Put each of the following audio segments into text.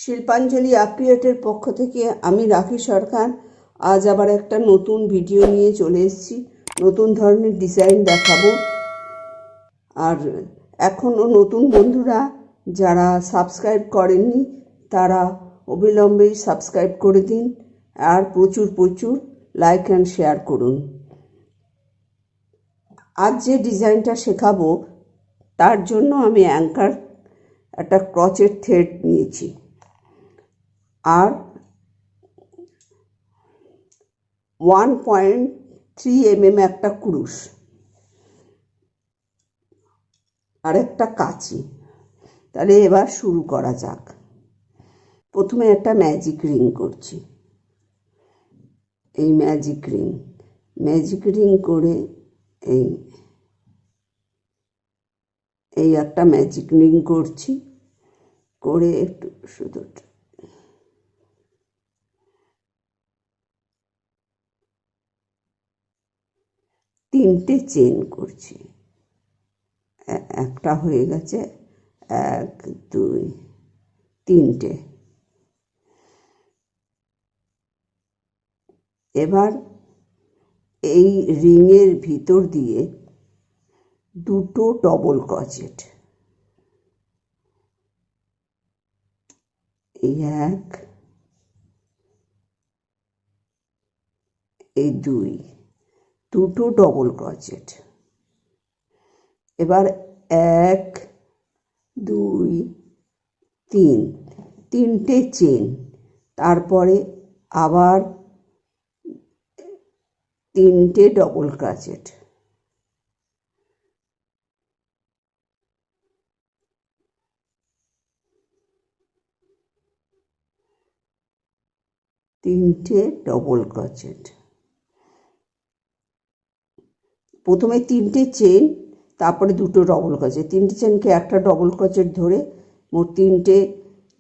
শিল্পাঞ্জলি আক্রিয়েটের পক্ষ থেকে আমি রাখি সরকার আজ আবার একটা নতুন ভিডিও নিয়ে চলে এসেছি। নতুন ধরনের ডিজাইন দেখাবো। আর এখনও নতুন বন্ধুরা যারা সাবস্ক্রাইব করেননি তারা অবিলম্বেই সাবস্ক্রাইব করে দিন আর প্রচুর প্রচুর লাইক অ্যান্ড শেয়ার করুন। আজ যে ডিজাইনটা শেখাবো তার জন্য আমি অ্যাঙ্কার একটা ক্রচেট থ্রেড নিয়েছি আর 1.3 mm একটা কুরুশ আর একটা কাঁচি। তাহলে এবার শুরু করা যাক। প্রথমে একটা ম্যাজিক রিং করছি। এই ম্যাজিক রিং করে এই একটা ম্যাজিক রিং করছি, করে একটু শুধু তিনটে চেন করছি। একটা হয়ে গেছে, 1 2 3টে। এবার এই রিংয়ের ভিতর দিয়ে দুটো ডবল ক্রচেট, এই 1 এই 2, দুটো ডবল ক্রচেট। এবার 1 2 3, তিনটে চেন, তারপরে আবার তিনটে ডবল ক্রচেট, তিনটে ডবল ক্রচেট। প্রথমে তিনটে চেন, তারপরে দুটো ডবল ক্রচেট। তিনটে চেনকে একটা ডবল ক্রচেট ধরে মোট তিনটে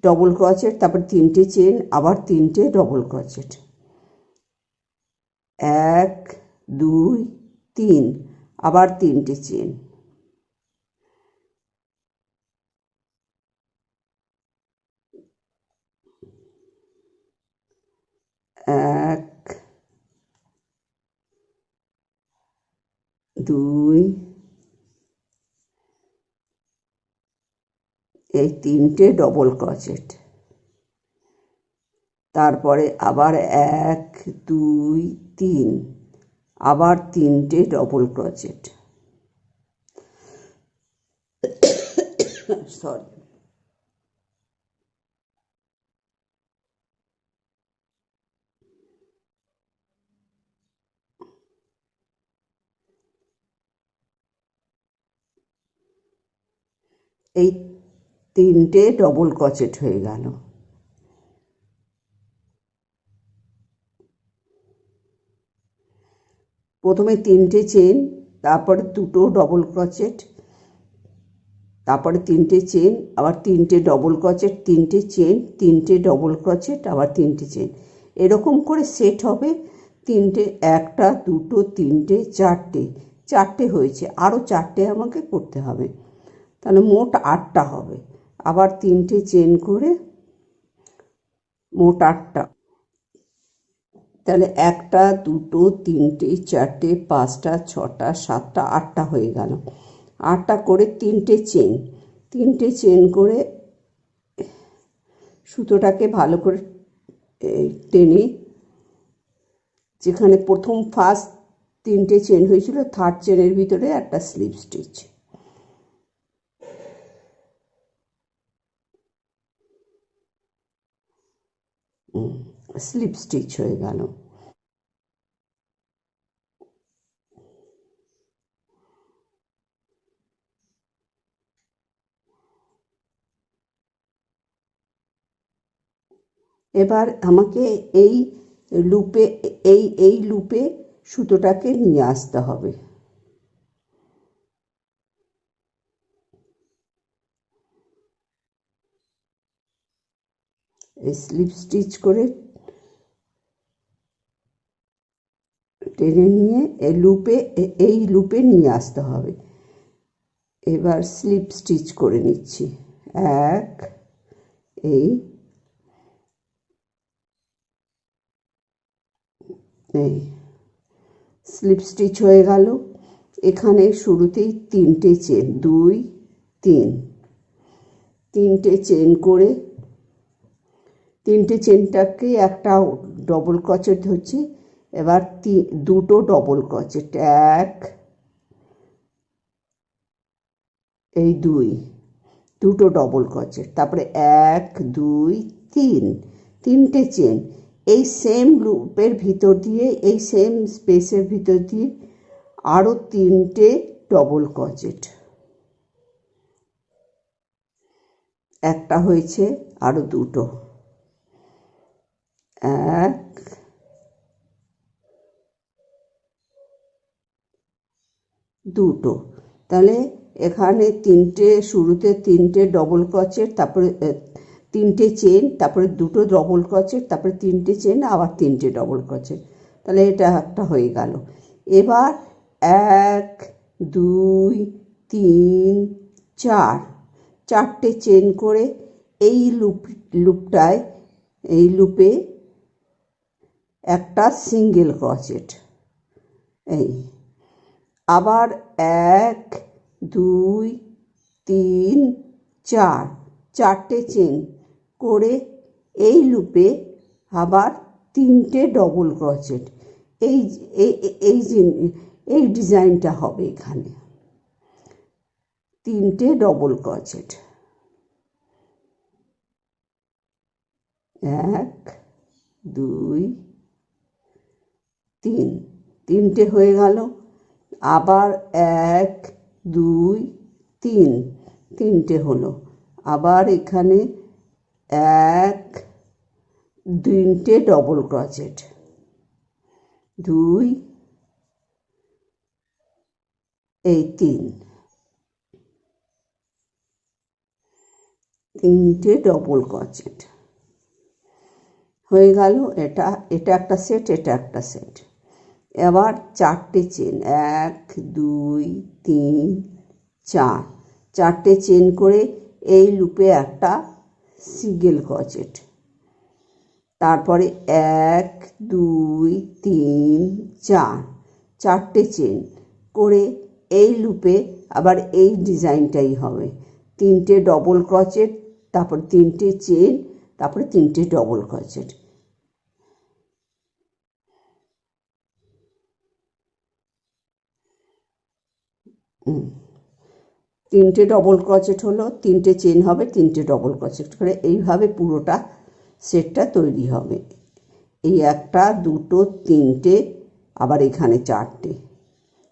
ডবল ক্রচেট, তারপর তিনটে চেন, আবার তিনটে ডবল ক্রচেট। 1 2 3, আবার তিনটে চেন, 1 2, এই তিনটে ডবল ক্রচেট। তারপরে আবার 1 2 3, আবার তিনটে ডবল ক্রচেট। সরি। এই তিনটে ডবল ক্রচেট হয়ে গেল। প্রথমে তিনটে চেন, তারপরে দুটো ডবল ক্রচেট, তারপরে তিনটে চেন, আবার তিনটে ডবল ক্রচেট, তিনটে চেন, তিনটে ডবল ক্রচেট, আবার তিনটে চেন। এরকম করে সেট হবে তিনটে, একটা দুটো তিনটে চারটে হয়েছে। আরও চারটে আমাকে করতে হবে, তাহলে মোট 8টা হবে। আবার তিনটে চেন করে মোট 8টা। তাহলে একটা দুটো তিনটে চারটে 5টা 6টা 7টা 8টা হয়ে গেল। 8টা করে তিনটে চেন করে সুতোটাকে ভালো করে টেনে, যেখানে প্রথম ফার্স্ট তিনটে চেন হয়েছিল, থার্ড চেনের ভিতরে একটা স্লিপ স্টিচ। স্লিপ স্টিচ হয়ে গেল। এবার আমাকে এই লুপে সুতোটাকে নিয়ে আসতে হবে। এই স্লিপ স্টিচ করে টেনে নিয়ে এই লুপে নিয়ে আসতে হবে। এবার স্লিপ স্টিচ করে নিচ্ছি। 1 এই এই স্লিপ স্টিচ হয়ে গেল। এখানে শুরুতেই 3টে চেন, 2 3, 3টে চেন করে 3টে চেনটাকে একটা ডবল ক্রোচেট ধরছি। এবার 2টো ডবল ক্রোচেট, 1 এই 2, 2টো ডবল ক্রোচেট, তারপরে 1 2 3, 3টে চেন। এই সেম লুপের ভিতর দিয়ে, এই সেম স্পেসের ভিতর দিয়ে আরও 3টে ডবল ক্রোচেট, একটা হয়েছে, আরও 2টো, 1 2টো। তাহলে এখানে শুরুতে 3টে ডবল ক্রোচেট, তারপরে 3টে চেন, তারপরে 2টো ডবল ক্রোচেট, তারপরে 3টে চেন, আবার 3টে ডবল ক্রোচেট। তাহলে এটা একটা হয়ে গেল। এবার 1 2 3 4, 4টে চেন করে এই লুপে একটা সিঙ্গেল ক্রোচেট, এই আবার 1 2 3 4, 4টে চেন করে এই লুপে আবার 3টে ডবল ক্রোচেট। এই এই এই ডিজাইনটা হবে এখানে 3টে ডবল ক্রোচেট, 1 2 3, 3টে হয়ে গেল। আবার 1 2 3, 3টে হলো। আবার এখানে 1 3টে ডবল ক্রোচেট, 2 এই 3, 3টে ডবল ক্রোচেট হয়ে গেল। এটা একটা সেট, এটা একটা সেট। এবার 4টে চেন, 1 2 3 4, 4টে চেন করে এই লুপে একটা সিঙ্গেল ক্রোচেট, তারপরে 1 2 3 4, 4টে চেন করে এই লুপে আবার এই ডিজাইনটাই হবে, 3টে ডবল ক্রোচেট, তারপর 3টে চেন, তারপরে 3টে ডবল ক্রোচেট। তিনটে ডবল ক্রোচেট হলো, 3টে চেন হবে, 3টে ডবল ক্রোচেট করে এইভাবে পুরোটা সেটটা তৈরি হবে। এই 1 2 3টে, আবার এখানে 4টে,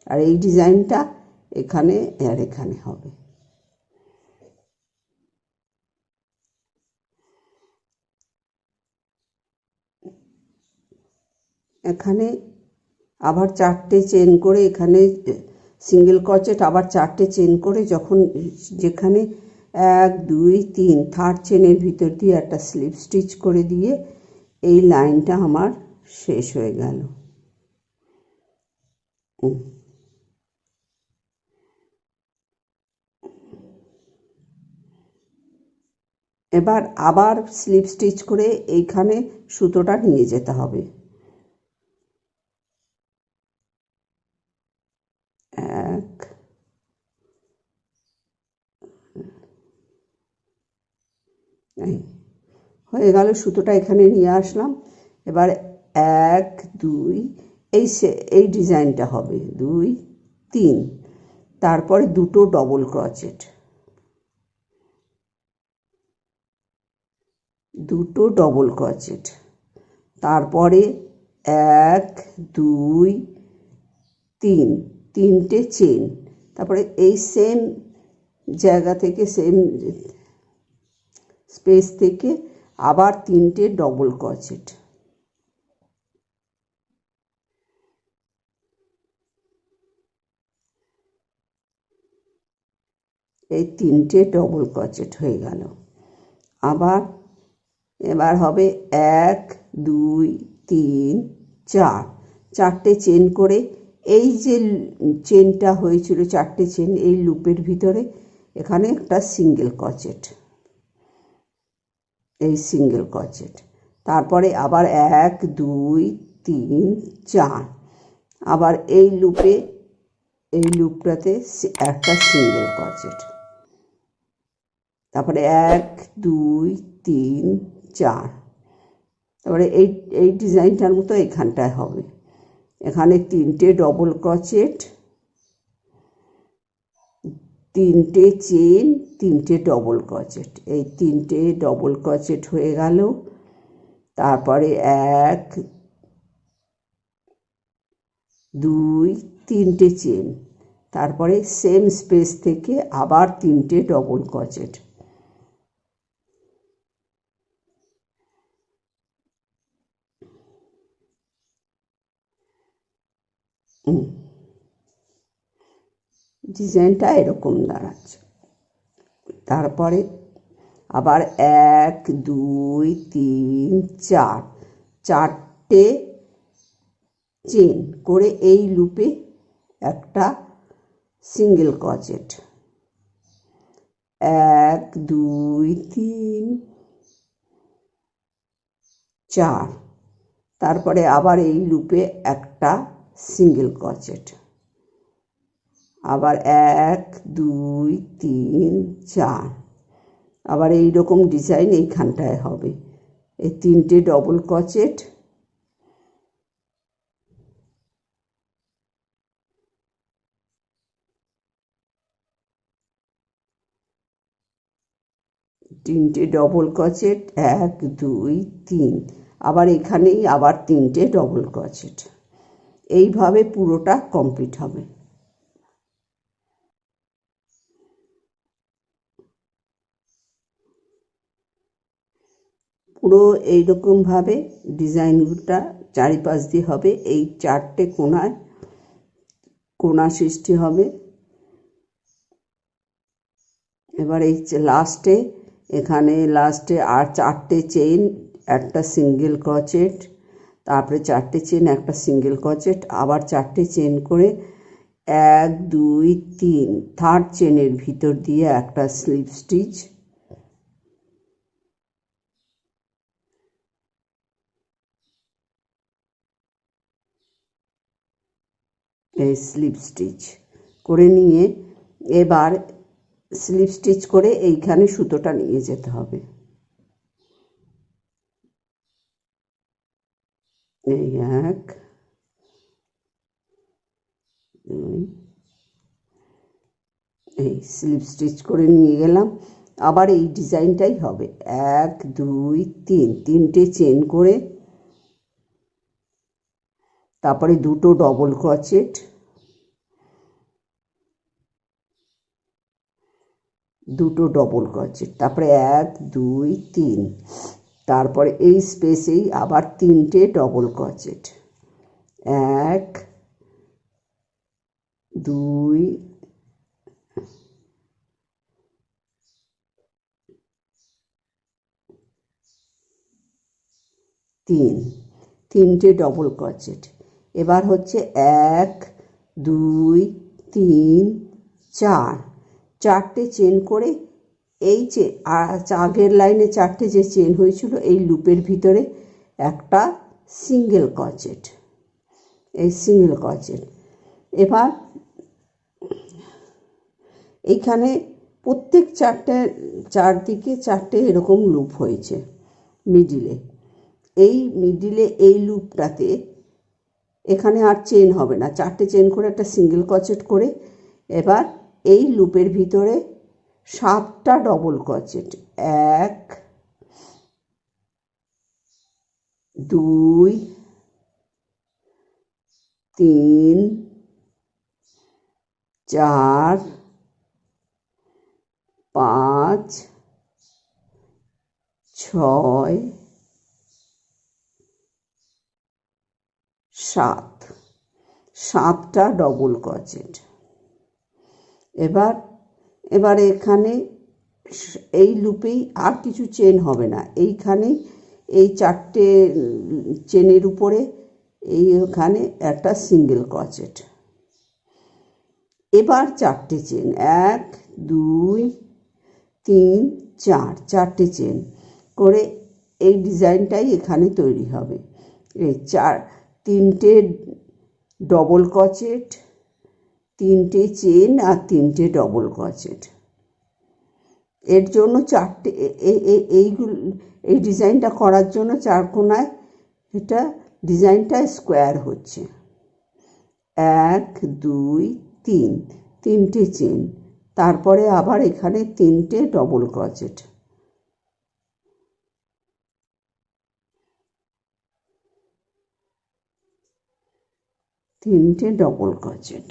আর এই ডিজাইনটা এখানে আর এখানে হবে। এখানে আবার 4টে চেন করে, এখানে সিঙ্গেল ক্রোচেট, আবার 4টে চেন করে, যখন যেখানে 1 2 3 থার্ড চেনের ভিতর দিয়ে একটা স্লিপ স্টিচ করে দিয়ে এই লাইনটা আমার শেষ হয়ে গেল। এবার আবার স্লিপ স্টিচ করে এইখানে সুতোটা নিয়ে যেতে হবে, 1 হয়ে গেল। সুতোটা এখানে নিয়ে আসলাম। এবার 1 2 এই ডিজাইনটা হবে 2 3, তারপরে 2টো ডবল ক্রোচেট, 2টো ডবল ক্রোচেট, তারপরে 1 2 3, 3টে চেন, তারপরে এই সেম জায়গা থেকে, সেম স্পেস থেকে আবার 3টে ডবল ক্রোচেট, এই 3টে ডবল ক্রোচেট হয়ে গেল। এবার হবে 1 2 3 4, 4টে চেন করে এই যে চেনটা হয়েছিল, 4টে চেন, এই লুপের ভিতরে এখানে একটা সিঙ্গেল ক্রোচেট, এই সিঙ্গেল ক্রোচেট, তারপরে আবার 1 2 3 4, আবার এই লুপটাতে একটা সিঙ্গেল ক্রোচেট, তারপরে 1 2 3 4, তারপরে এই ডিজাইনটার মতো এখানটায় হবে। এখানে 3টে ডবল ক্রোচেট, 3টে চেন, 3টে ডবল ক্রোচেট, এই 3টে ডবল ক্রোচেট হয়ে গেল। তারপরে 1 2 3টে চেন, তারপরে সেম স্পেস থেকে আবার 3টে ডবল ক্রোচেট, ডিজাইনটা এরকম দাঁড়াচ্ছে। তারপরে আবার 1 2 3 4, 4টে চেন করে এই লুপে একটা সিঙ্গেল ক্রোচেট, 1 2 3 4, তারপরে আবার এই লুপে একটা সিঙ্গেল ক্রোচেট, আবার 1 2 3 4, আবার এই রকম ডিজাইন এইখানটায় হবে। এই 3টে ডবল ক্রোচেট, তিনটে ডবল ক্রোচেট, 1 2 3, আবার এখানেই আবার 3টে ডবল ক্রোচেট। এইভাবে পুরোটা কমপ্লিট হবে। পুরো এইরকমভাবে ডিজাইনটা চারিপাশ দিয়ে হবে। এই 4টে কোণা সৃষ্টি হবে। এবার এই লাস্টে আর 4টে চেইন, একটা সিঙ্গেল ক্রোচেট, তারপরে 4টে চেন, একটা সিঙ্গেল ক্রোচেট, আবার 4টে চেন করে 1 2 3, থার্ড চেনের ভিতর দিয়ে একটা স্লিপ স্টিচ, এই স্লিপ স্টিচ করে নিয়ে এবার স্লিপ স্টিচ করে এইখানে সুতোটা নিয়ে যেতে হবে। এই 1 2, এই স্লিপ স্টিচ করে নিয়ে গেলাম। আবার এই ডিজাইনটাই হবে। 1 2 3, 3টে চেন করে, তারপরে 2টো ডবল ক্রোচেট, 2টো ডবল ক্রোচেট, তারপরে 1 2 3, তারপরে এই স্পেসেই আবার 3টে ডবল ক্রোচেট, 1 2 3, 3টে ডবল ক্রোচেট। এবার হচ্ছে 1 2 3 4, 4টে চেন করে এই যে আগের লাইনে 4টে যে চেন হয়েছিল এই লুপের ভিতরে একটা সিঙ্গেল ক্রোচেট, এই সিঙ্গেল ক্রোচেট। এবার এইখানে প্রত্যেক চারদিকে 4টে এরকম লুপ হয়েছে মিডিলে। এই লুপটাতে এখানে আর চেন হবে না, 4টে চেন করে একটা সিঙ্গেল ক্রোচেট করে এবার এই লুপের ভিতরে 7টা ডবল ক্রোচেট, 1 2 3 4 5 6 7, 7টা ডবল ক্রোচেট। এবার এখানে এই লুপেই আর কিছু চেন হবে না, এইখানে এই 4টে চেনের উপরে এইখানে একটা সিঙ্গেল ক্রোচেট। এবার 4টে চেন, 1 2 3 4, 4টে চেন করে এই ডিজাইনটাই এখানে তৈরি হবে। এই তিনটে ডবল ক্রোচেট, তিনটে চেন আর তিনটে ডবল ক্রোচেট। এর জন্য চারটে এইগুলো, এই ডিজাইনটা করার জন্য চার কোণায় এটা ডিজাইনটা স্কোয়ার হচ্ছে। 1 2 3, তিনটে চেন, তারপরে আবার এখানে তিনটে ডবল ক্রোচেট। তিনটে ডবল ক্রোচেট।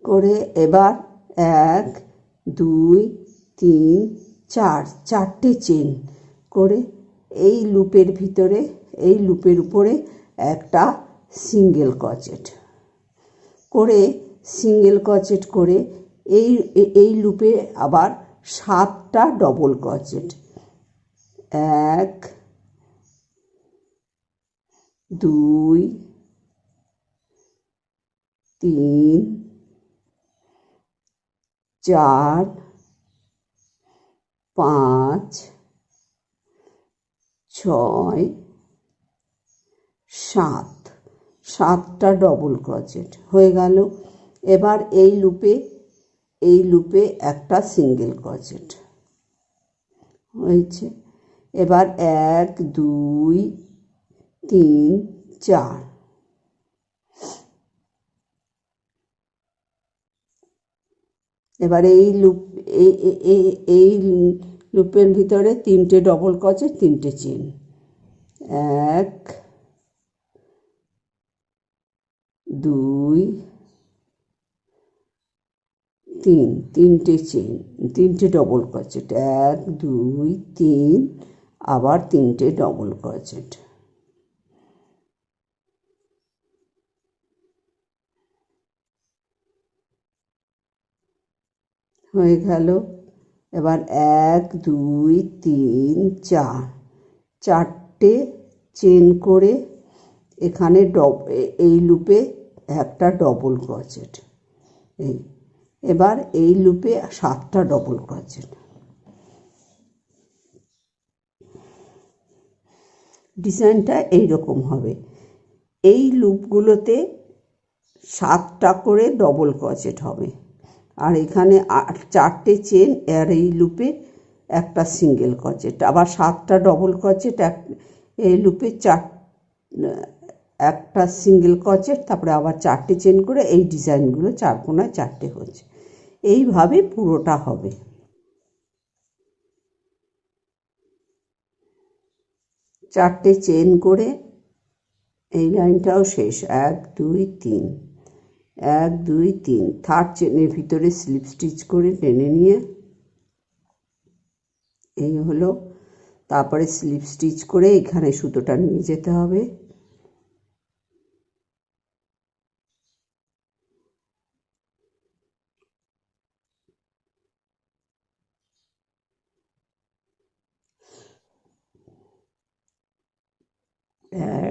করে এবার 1 2 3 4, চারটে চেন করে এই লুপের ভিতরে, এই লুপের উপরে একটা সিঙ্গেল ক্রোচেট করে, সিঙ্গেল ক্রোচেট করে এই লুপে আবার 7টা ডবল ক্রোচেট। 1 2 3 4 5 6 7, 7টা ডবল ক্রোচেট হয়ে গেল। এবার এই লুপে একটা সিঙ্গেল ক্রোচেট হয়েছে। এবার 1 2 3 4, এবার এই লুপের ভিতরে তিনটে ডবল ক্রোচেট, তিনটে চেন। 1 2 3, তিনটে চেন, তিনটে ডবল ক্রোচেট। 1 2 3, আবার তিনটে ডবল ক্রোচেট। হয়ে গেল। এবার 1 2 3 4, চারটে চেন করে এখানে এই লুপে একটা ডবল ক্রোচেট। এবার এই লুপে 7টা ডবল ক্রোচেট। ডিজাইনটা এইরকম হবে। এই লুপগুলোতে 7টা করে ডবল ক্রোচেট হবে, আর এখানে 4টে চেন, আর এই লুপে একটা সিঙ্গেল ক্রোচেট, আবার 7টা ডবল ক্রোচেট, এই লুপে একটা সিঙ্গেল ক্রোচেট, তারপরে আবার 4টে চেন করে এই ডিজাইনগুলো চার কোণায় 4টে হচ্ছে। এইভাবে পুরোটা হবে। চারটে চেন করে এই লাইনটাও শেষ। 1 2 3, 1 2 3, থার্ড চেনের ভিতরে স্লিপ স্টিচ করে টেনে নিয়ে এই হলো। তারপরে স্লিপ স্টিচ করে এখানে সুতোটা নিয়ে যেতে হবে।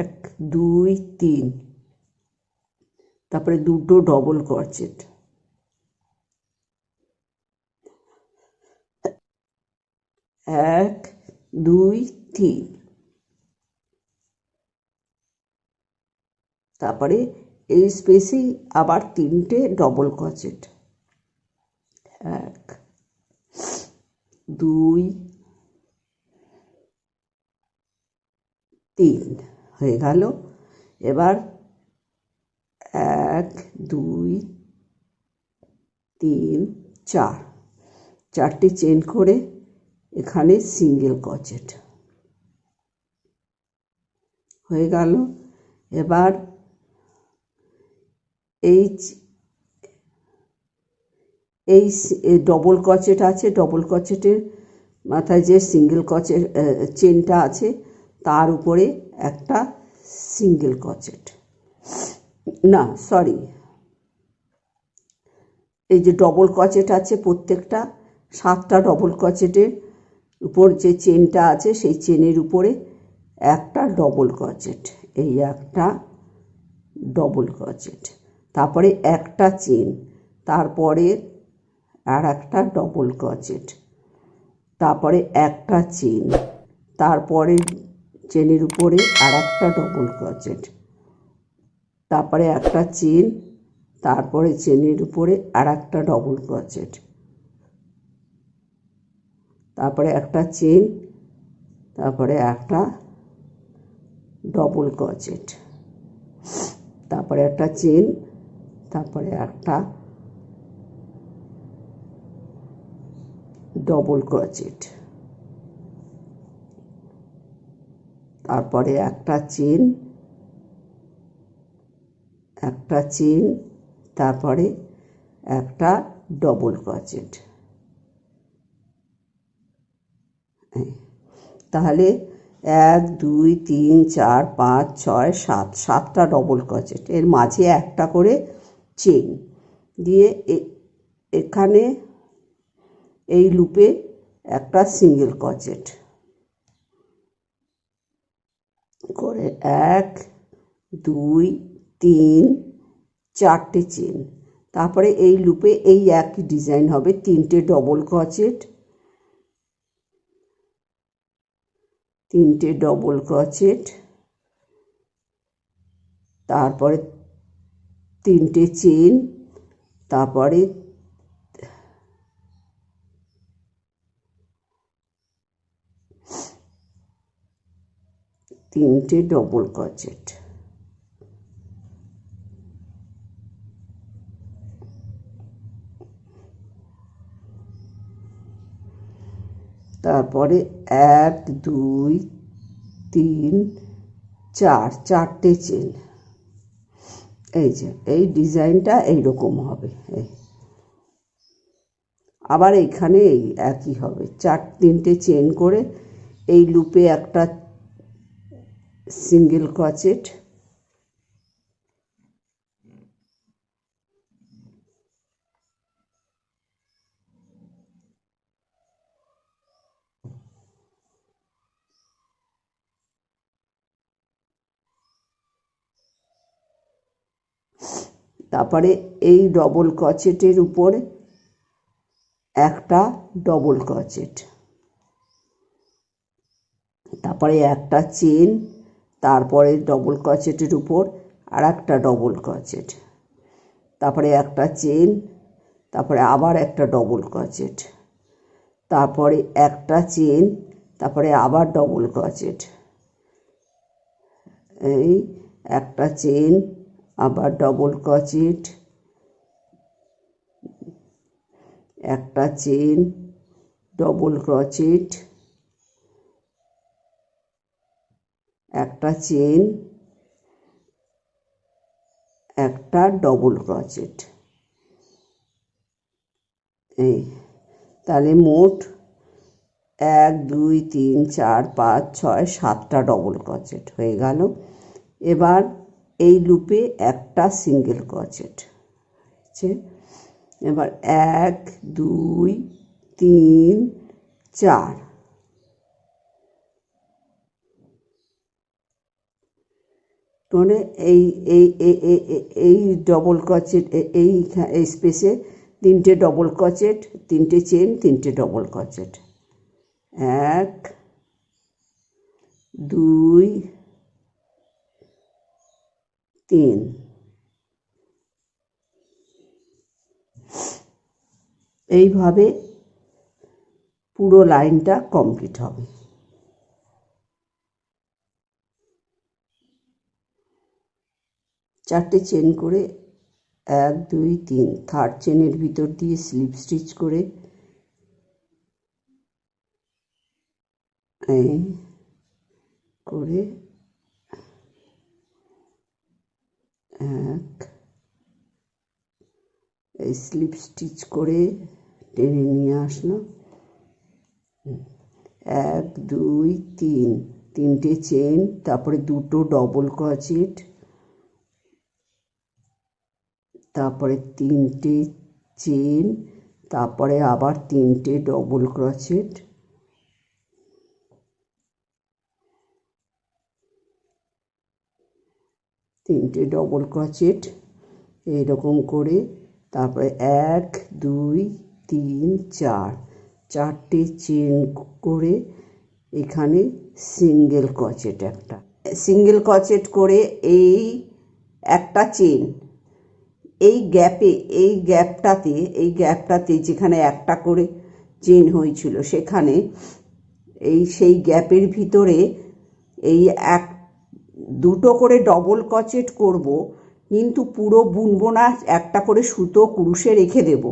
এক দুই তিন, তারপরে দুটো ডবল ক্রোচেট। 1 2 3, তারপরে এই স্পেসেই আবার তিনটে ডবল ক্রোচেট। 1 2 3 হয়ে গেল। এবার 1 2 3 4, চারটে চেন করে এখানে সিঙ্গেল ক্রোচেট হয়ে গেল। এবার এই ডবল ক্রোচেট আছে, ডবল ক্রোচেটের মাথায় যে সিঙ্গেল ক্রোচেট চেনটা আছে তার উপরে একটা সিঙ্গেল ক্রোচেট, না সরি, এই যে ডবল ক্রোচেট আছে প্রত্যেকটা 7টা ডবল ক্রোচেটের উপর যে চেনটা আছে সেই চেনের উপরে একটা ডবল ক্রোচেট, এই একটা ডবল ক্রোচেট, তারপরে একটা চেন, তারপরে আর একটা ডবল ক্রোচেট, তারপরে একটা চেন, তারপরে চেনের উপরে আর একটা ডবল ক্রোচেট, তারপরে একটা চেন, তারপরে চেনের উপরে আর একটা ডবল ক্রোচেট, তারপরে একটা চেন, তারপরে একটা ডবল ক্রোচেট, তারপরে একটা চেন, তারপরে একটা ডবল ক্রোচেট, তারপরে একটা চেন, একটা চেন, তারপরে একটা ডবল ক্রোচেট। তাহলে 1 2 3 4 5 6 7, 7টা ডবল ক্রোচেট, এর মাঝে একটা করে চেন দিয়ে এখানে এই লুপে একটা সিঙ্গেল ক্রোচেট করে 1 2 3 4টে চেন, তারপরে এই লুপে এই একই ডিজাইন হবে, 3টে ডবল ক্রোচেট, 3টে ডবল ক্রোচেট, তারপরে 3টে চেন, তারপরে 3টে ডবল ক্রোচেট, তারপরে 1 2 3 4, 4টে চেন। এই যে এই ডিজাইনটা এইরকম হবে। আবার এখানে এই একই হবে, 3টে চেন করে এই লুপে একটা সিঙ্গেল ক্রোচেট, তারপরে এই ডবল ক্রোচেটের উপরে একটা ডবল ক্রোচেট, তারপরে একটা চেন, তারপরে ডবল ক্রোচেটের উপর আর একটা ডবল ক্রোচেট, তারপরে একটা চেন, তারপরে আবার একটা ডবল ক্রোচেট, তারপরে একটা চেন, তারপরে আবার ডবল ক্রোচেট, এই একটা চেন, আবার ডবল ক্রোচেট, একটা চেন, ডবল ক্রোচেট, একটা চেন, একটা ডবল ক্রোচেট। এই তাহলে মোট 1 2 3 4 5 6 7টা ডবল ক্রোচেট হয়ে গেল। এবার এই লুপে একটা সিঙ্গেল ক্রোচেট হচ্ছে। এবার 1 2 3 4 মানে এই এই এই ডবল ক্রোচেট, এই স্পেসে 3টে ডবল ক্রোচেট, 3টে চেন, 3টে ডবল ক্রোচেট, 1 2 3, এইভাবে পুরো লাইনটা কমপ্লিট হবে। 4টে চেন করে 1 2 3, থার্ড চেনের ভিতর দিয়ে স্লিপ স্টিচ করে করে 1 এই স্লিপ স্টিচ করে টেনে নিয়ে আসলাম, 1 2 3, 3টে চেন, তারপরে 2টো ডবল ক্রোচেট, তারপরে 3টে চেন, তারপরে আবার 3টে ডবল ক্রোচেট, তিনটে ডবল ক্রোচেট এইরকম করে, তারপরে 1 2 তিন চার, চারটে চেন করে এখানে সিঙ্গেল ক্রোচেট, একটা সিঙ্গেল ক্রোচেট করে এই একটা চেন এই গ্যাপটাতে যেখানে একটা করে চেন হয়েছিল সেখানে সেই গ্যাপের ভিতরে এই দুটো করে ডবল ক্রোচেট করব, কিন্তু পুরো বুনবো না, একটা করে সুতো কুরুশে রেখে দেব।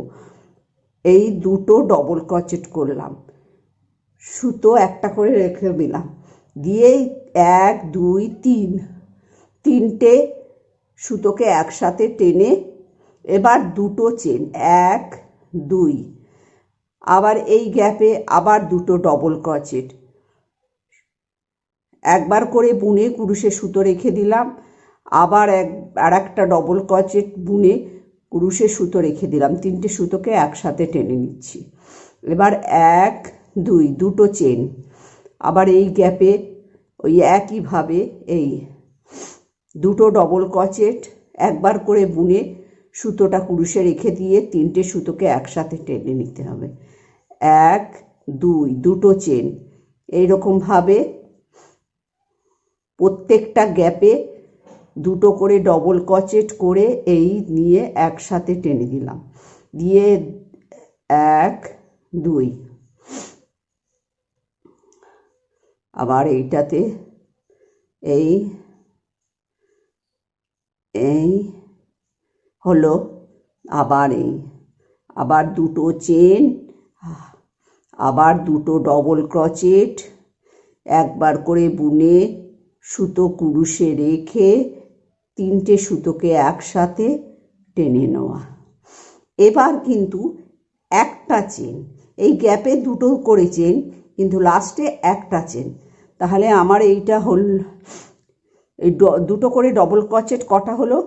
এই দুটো ডবল ক্রোচেট করলাম, সুতো একটা করে রেখে দিলাম, দিয়ে 1 2 3 তিনটে সুতোকে একসাথে টেনে এবার দুটো চেন 1 2, আবার এই গ্যাপে আবার দুটো ডবল ক্রোচেট, একবার করে বুনে কুরুশে সুতো রেখে দিলাম, আবার আর একটা ডবল ক্রোচেট বুনে কুরুশে সুতো রেখে দিলাম, তিনটে সুতোকে একসাথে টেনে নিচ্ছি। এবার 1 2 দুটো চেন, আবার এই গ্যাপে ওই একইভাবে এই দুটো ডবল ক্রোচেট একবার করে বুনে সুতোটা কুরুশে রেখে দিয়ে তিনটে সুতোকে একসাথে টেনে নিতে হবে। 1 2 দুটো চেন, এইরকমভাবে প্রত্যেকটা গ্যাপে দুটো করে ডবল ক্রোচেট করে এই নিয়ে একসাথে টেনে দিলাম, দিয়ে 1 2, আবার এইটাতে এই হলো, আবার দুটো চেন, আবার দুটো ডবল ক্রোচেট একবার করে বুনে সুতো কুরুশে রেখে তিনটে সুতোকে একসাথে টেনে নেওয়া। এবার কিন্তু একটা চেন, এই গ্যাপে দুটো করে চেন কিন্তু লাস্টে একটা চেন, তাহলে আমার এইটা হল এই দুটো করে ডবল ক্রোচেট কটা হলো?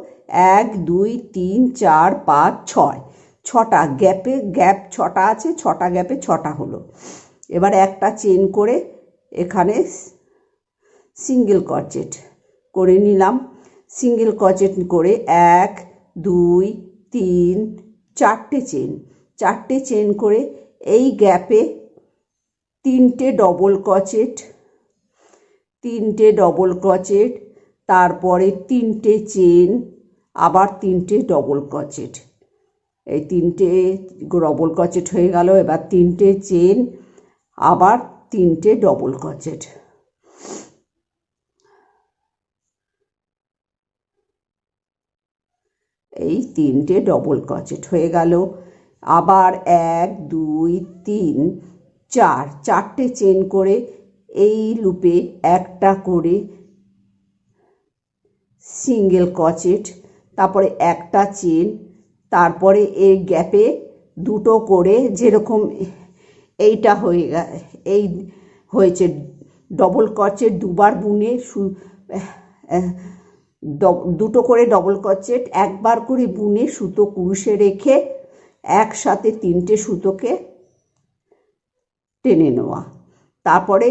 1 2 3 4 5 6, ছটা গ্যাপ ছটা আছে, ছটা গ্যাপে ছটা হলো। এবার একটা চেন করে এখানে সিঙ্গেল ক্রোচেট করে নিলাম, সিঙ্গেল ক্রোচেট করে 1 2 3 চারটে চেন করে এই গ্যাপে তিনটে ডবল ক্রোচেট, তারপরে তিনটে চেন, আবার তিনটে ডবল ক্রোচেট, এই তিনটে ডবল ক্রোচেট হয়ে গেল। এবার তিনটে চেন, আবার তিনটে ডবল ক্রোচেট, এই তিনটে ডবল ক্রোচেট হয়ে গেল। আবার 1 2 3 4, চারটে চেন করে এই লুপে একটা করে সিঙ্গেল ক্রোচেট, তারপরে একটা চেন, তারপরে এই গ্যাপে দুটো করে, যেরকম এইটা এই হয়েছে ডবল ক্রোচেট দুবার বুনে দুটো করে ডবল ক্রোচেট একবার করে বুনে সুতো কুরুশে রেখে একসাথে তিনটে সুতোকে টেনে নেওয়া, তারপরে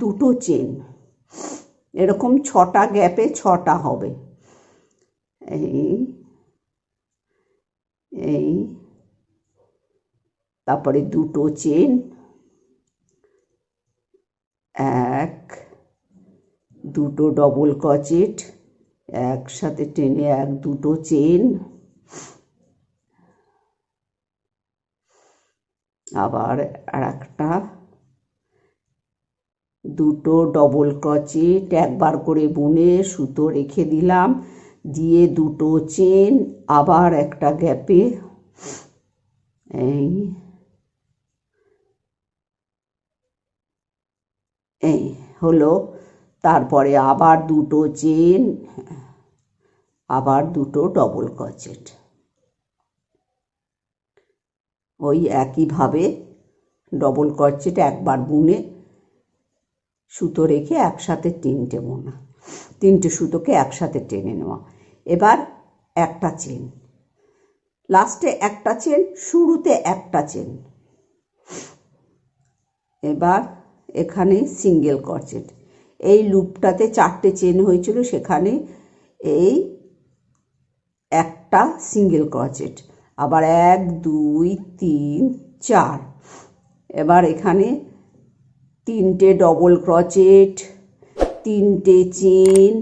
দুটো চেন, এরকম ছটা গ্যাপে ছটা হবে। এই তারপরে দুটো চেন, 1 দুটো ডবল ক্রোচেট একসাথে টেনে 1 দুটো চেন, আবার আর একটা দুটো ডবল ক্রোচেট একবার করে বুনে সুতো রেখে দিলাম, দিয়ে দুটো চেন, আবার একটা গ্যাপে এই হলো, তারপরে আবার দুটো চেন, আবার দুটো ডবল ক্রোচেট, ওই একইভাবে ডবল ক্রোচেট একবার বুনে সুতো রেখে একসাথে তিনটে সুতোকে একসাথে টেনে নেওয়া। এবার একটা চেন, লাস্টে একটা চেন, শুরুতে একটা চেন। এবার এখানে সিঙ্গেল ক্রোচেট, এই লুপটাতে চারটে চেন হয়েছিল, সেখানে এই একটা সিঙ্গেল ক্রোচেট, আবার 1 2 3 4। এবার এখানে 3টে ডবল ক্রোচেট, 3টে চেন,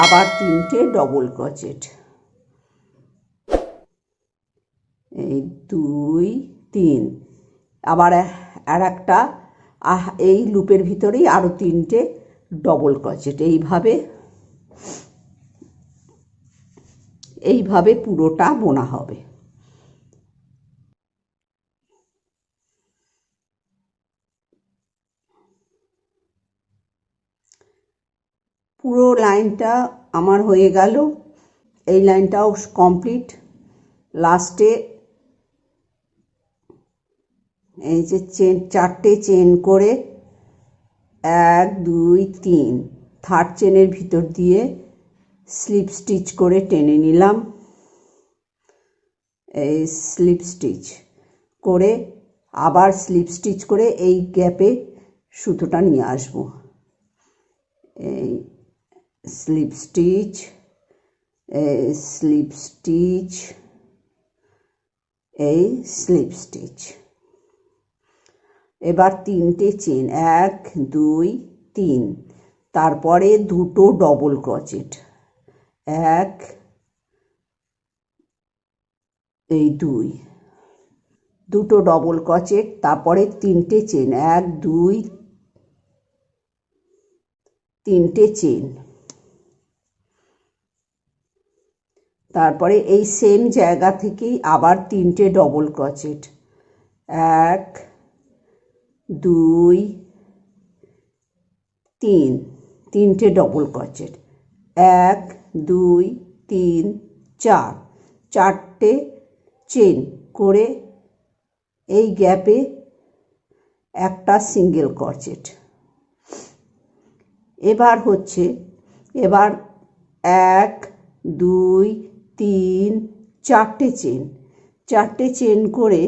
আবার 3টে ডবল ক্রোচেট, এই 2 3, আবার আর একটা এই লুপের ভিতরেই আরও 3টে ডবল ক্রোচেট। এইভাবে পুরোটা বোনা হবে। পুরো লাইনটা আমার হয়ে গেল, এই লাইনটাও কমপ্লিট। লাস্টে এই যে চেন, 4টে চেন করে 1 2 3, থার্ড চেনের ভিতর দিয়ে স্লিপ স্টিচ করে টেনে নিলাম। এই স্লিপ স্টিচ করে আবার স্লিপ স্টিচ করে এই গ্যাপে সুতোটা নিয়ে আসব। এই স্লিপ স্টিচ, স্লিপ স্টিচ, এই স্লিপ স্টিচ। এবার 3টে চেন, 1 2 3, তারপরে 2টো ডবল ক্রোচেট, 1 এই 2, 2টো ডবল ক্রোচেট, তারপরে 3টে চেন, 1 2 3টে চেন, তারপরে এই সেম জায়গা থেকেই আবার 3টে ডবল ক্রোচেট, 1 2 3, 3টে ডবল ক্রোচেট, 1 2 3 4, 4টে চেন করে এই গ্যাপে একটা সিঙ্গেল ক্রোচেট। এবার 1 2 3 4টে চেন, 4টে চেন করে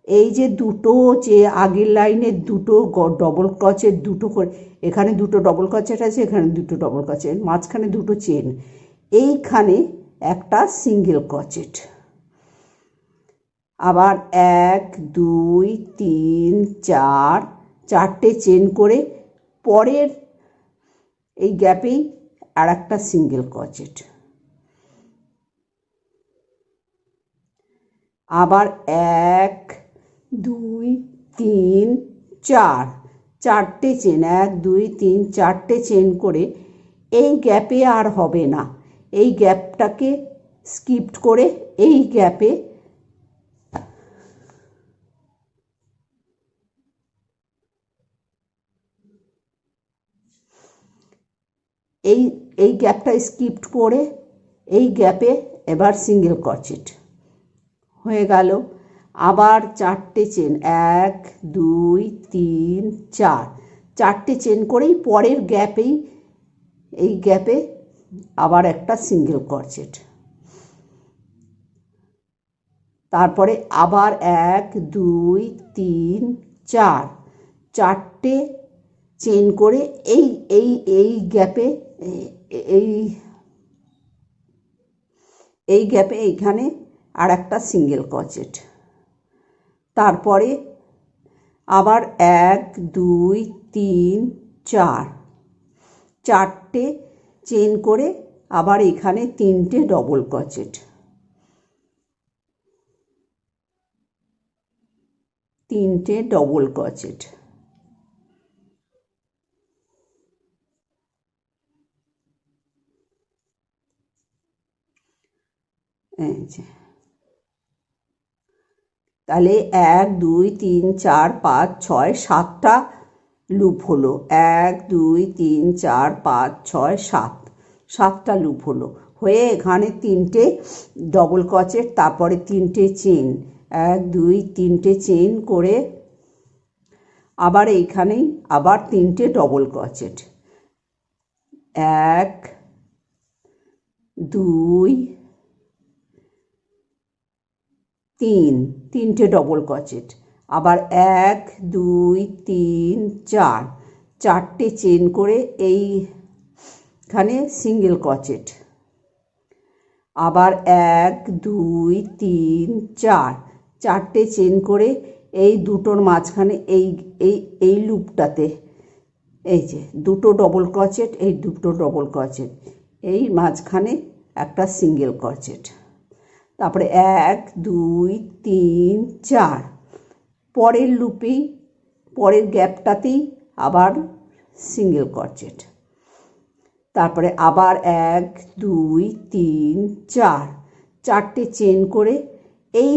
এই যে দুটো, যে আগের লাইনের দুটো ডবল ক্রোচেট, দুটো করে এখানে 2টো ডবল ক্রোচেট আছে, এখানে 2টো ডবল ক্রোচেট, মাঝখানে 2টো চেন, এইখানে একটা সিঙ্গেল ক্রোচেট। আবার 1 2 3 4, 4টে চেন করে পরের এই গ্যাপেই আর একটা সিঙ্গেল ক্রোচেট। আবার 1 2 3 4, 4টে চেন, 1 2 3 4টে চেন করে এই গ্যাপে আর হবে না, এই গ্যাপটাকে স্কিপ করে এই গ্যাপে এই গ্যাপটা স্কিপ করে এই গ্যাপে এবার সিঙ্গেল ক্রোচেট হয়ে গেল। আবার 4টে চেন, 1 2 3 4, 4টে চেন করেই পরের গ্যাপেই এই গ্যাপে আবার একটা সিঙ্গেল ক্রোচেট, তারপরে আবার 1 2 3 4, 4টে চেন করে এই এই এই গ্যাপে এই গ্যাপে এইখানে আর একটা সিঙ্গেল ক্রোচেট, তারপরে আবার 1 2 3 4, 4টে চেন করে আবার এখানে 3টে ডবল ক্রোচেট, 3টে ডবল ক্রোচেট। তাহলে 1 2 3 4 5 6 7টা লুপ হলো, 1 2 3 4 5 6 7, 7টা লুপ হলো। হয়ে এখানে 3টে ডবল ক্রোচেট, তারপরে 3টে চেন, 1 2 3টে চেন করে আবার এইখানেই আবার 3টে ডবল ক্রোচেট, 1 2 3, 3টে ডবল ক্রোচেট, আবার 1 2 3 4, 4টে চেন করে এইখানে সিঙ্গেল ক্রোচেট, আবার 1 2 3 4, চারটে চেন করে এই দুটোর মাঝখানে এই এই এই লুপটাতে এই যে দুটো ডবল ক্রোচেট, এই দুটো ডবল ক্রোচেট, এই মাঝখানে একটা সিঙ্গেল ক্রোচেট, তারপরে 1 2 3 4, পরের লুপেই পরের গ্যাপটাতেই আবার সিঙ্গেল ক্রোচেট, তারপরে আবার 1 2 3 4, চারটে চেন করে এই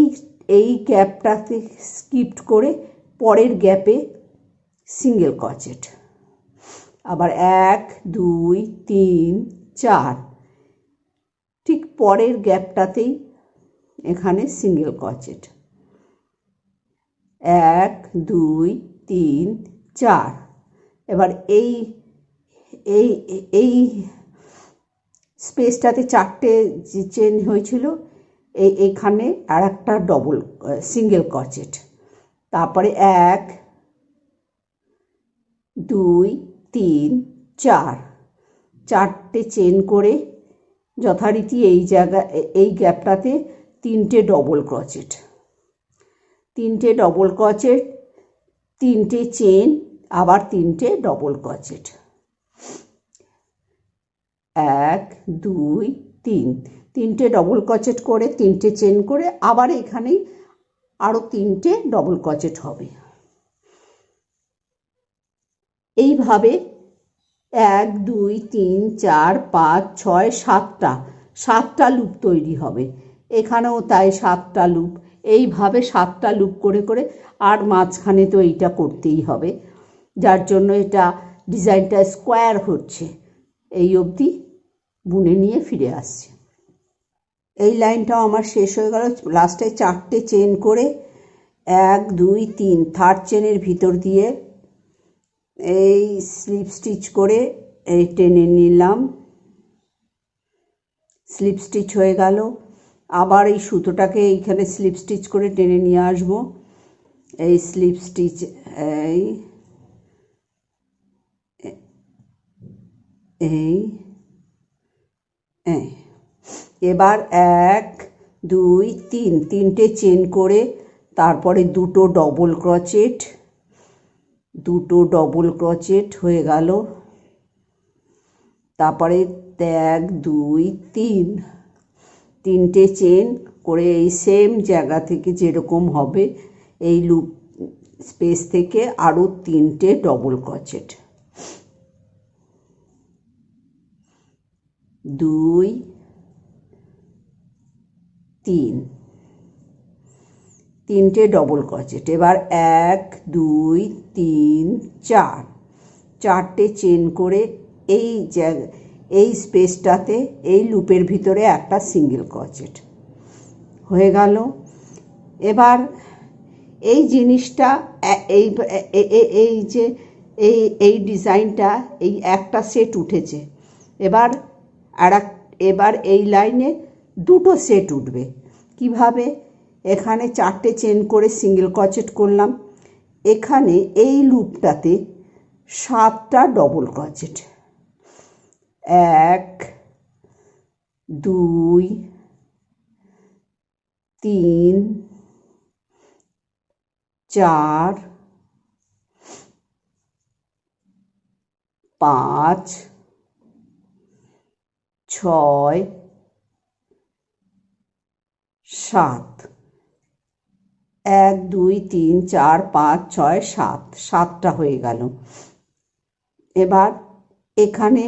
এই গ্যাপটাতে স্কিপ করে পরের গ্যাপে সিঙ্গেল ক্রোচেট, আবার 1 2 3 4, ঠিক পরের গ্যাপটাতেই এখানে সিঙ্গেল ক্রোচেট, 1 2 3 4। এবার এই এই এই স্পেসটাতে চারটে চেন হয়েছিল, এইখানে আর একটা ডবল সিঙ্গেল ক্রোচেট, তারপরে 1 2 3 4, চারটে চেন করে যথারীতি এই এই গ্যাপটাতে তিনটে ডবল ক্রোচেট, তিনটে ডবল ক্রোচেট, তিনটে চেন, আবার তিনটে ডবল ক্রোচেট, 1 2 3, তিনটে ডবল ক্রোচেট করে তিনটে চেন করে আবার এখানেই আরও তিনটে ডবল ক্রোচেট হবে। এইভাবে 1 2 3 4 5 6 7টা লুপ তৈরি হবে, এখানেও তাই 7টা লুপ, এইভাবে 7টা লুপ করে করে, আর মাঝখানে তো এইটা করতেই হবে, যার জন্য এটা ডিজাইনটা স্কোয়ার হচ্ছে। এই অবধি বুনে নিয়ে ফিরে আসছে। এই লাইনটাও আমার শেষ হয়ে গেল। লাস্টে চারটে চেন করে 1 2 3, থার্ড চেনের ভিতর দিয়ে এই স্লিপ স্টিচ করে এই টেনে নিলাম, স্লিপ স্টিচ হয়ে গেল। আবার এই সুতোটাকে এইখানে স্লিপ স্টিচ করে টেনে নিয়ে আসবো, এই স্লিপ স্টিচ, এই এই এবার 1 2 3, তিনটে চেন করে তারপরে দুটো ডবল ক্রোচেট, দুটো ডবল ক্রোচেট হয়ে গেল, তারপরে 1 2 3, তিনটে চেন করে এই সেম জায়গা থেকে যেরকম হবে এই লুপ স্পেস থেকে আরও তিনটে ডবল ক্রোচেট, 2 3, তিনটে ডবল ক্রোচেট। এবার 1 2 3 4, চারটে চেন করে এই এই স্পেসটাতে এই লুপের ভিতরে একটা সিঙ্গেল ক্রোচেট হয়ে গেল। এবার এই জিনিসটা এই এই যে এই এই ডিজাইনটা এই একটা সেট উঠেছে, এবার এই লাইনে দুটো সেট উঠবে। কিভাবে? এখানে চারটে চেন করে সিঙ্গেল ক্রোচেট করলাম, এখানে এই লুপটাতে 7টা ডবল ক্রোচেট, 1 2 3 4 5 6 7, 1 2 3 4 5 6 7, 7টা হয়ে গেল। এবার এখানে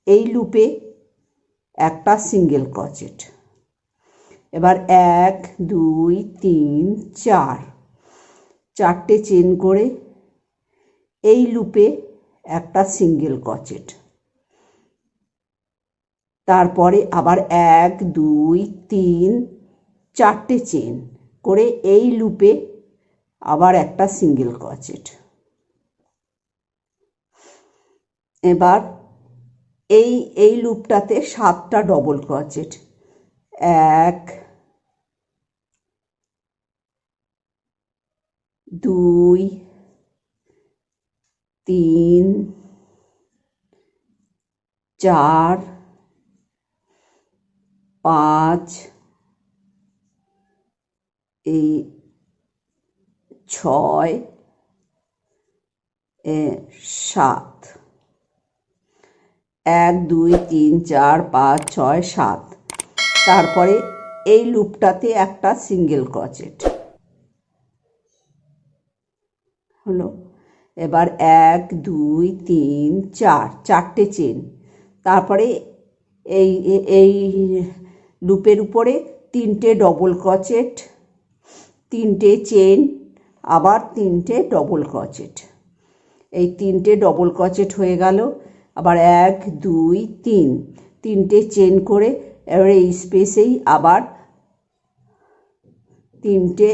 এই লুপে একটা সিঙ্গেল ক্রোচেট, এবার 1 2 3 4, চারটে চেন করে এই লুপে একটা সিঙ্গেল ক্রোচেট, তারপরে আবার 1 2 3, চারটে চেন করে এই লুপে আবার একটা সিঙ্গেল ক্রোচেট। এবার এই লুপটাতে 7টা ডবল ক্রোচেট, 1 2 3 4 5, এই ছয়, 7, 1 2 3 4 5 6 7। তারপরে এই লুপটাতে একটা সিঙ্গেল ক্রোচেট হলো। এবার 1 2 3 4, 4টে চেন। তারপরে এই এই লুপের উপরে 3টে ডবল ক্রোচেট, 3টে চেন, আবার 3টে ডবল ক্রোচেট। এই 3টে ডবল ক্রোচেট হয়ে গেল। আবার 1 2 3, 3টে চেন করে এবার এই স্পেসেই আবার 3টে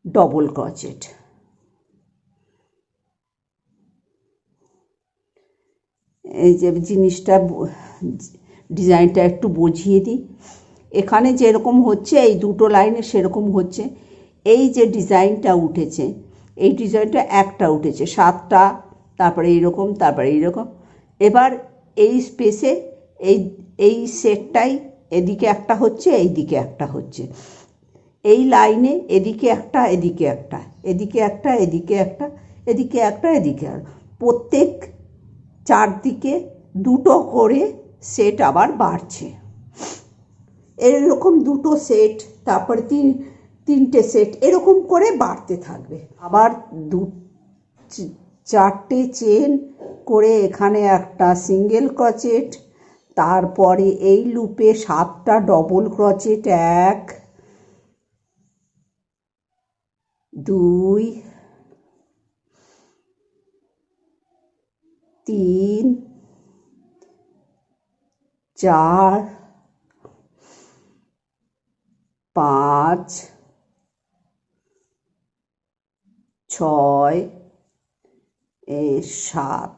ডবল ক্রোচেট। এই যে জিনিসটা, ডিজাইনটা একটু বুঝিয়ে দিই। এখানে যেরকম হচ্ছে এই দুটো লাইনে সেরকম হচ্ছে। এই যে ডিজাইনটা উঠেছে, এই ডিজাইনটা একটা উঠেছে 7টা, তারপরে এইরকম, তারপরে এইরকম। এবার এই স্পেসে এই এই সেটটাই এদিকে একটা হচ্ছে, এইদিকে একটা হচ্ছে। এই লাইনে এদিকে একটা, এদিকে একটা, এদিকে একটা, এদিকে একটা, এদিকে একটা, এদিকে একটা। প্রত্যেক চারদিকে দুটো করে সেট আবার বাড়ছে। এরকম দুটো সেট, তারপরে 3টে সেট, এরকম করে বাড়তে থাকবে। আবার 4টে চেন করে এখানে একটা সিঙ্গেল ক্রোচেট। তারপরে এই লুপে 7টা ডবল ক্রোচেট, 1 2 3 4 5 6 7,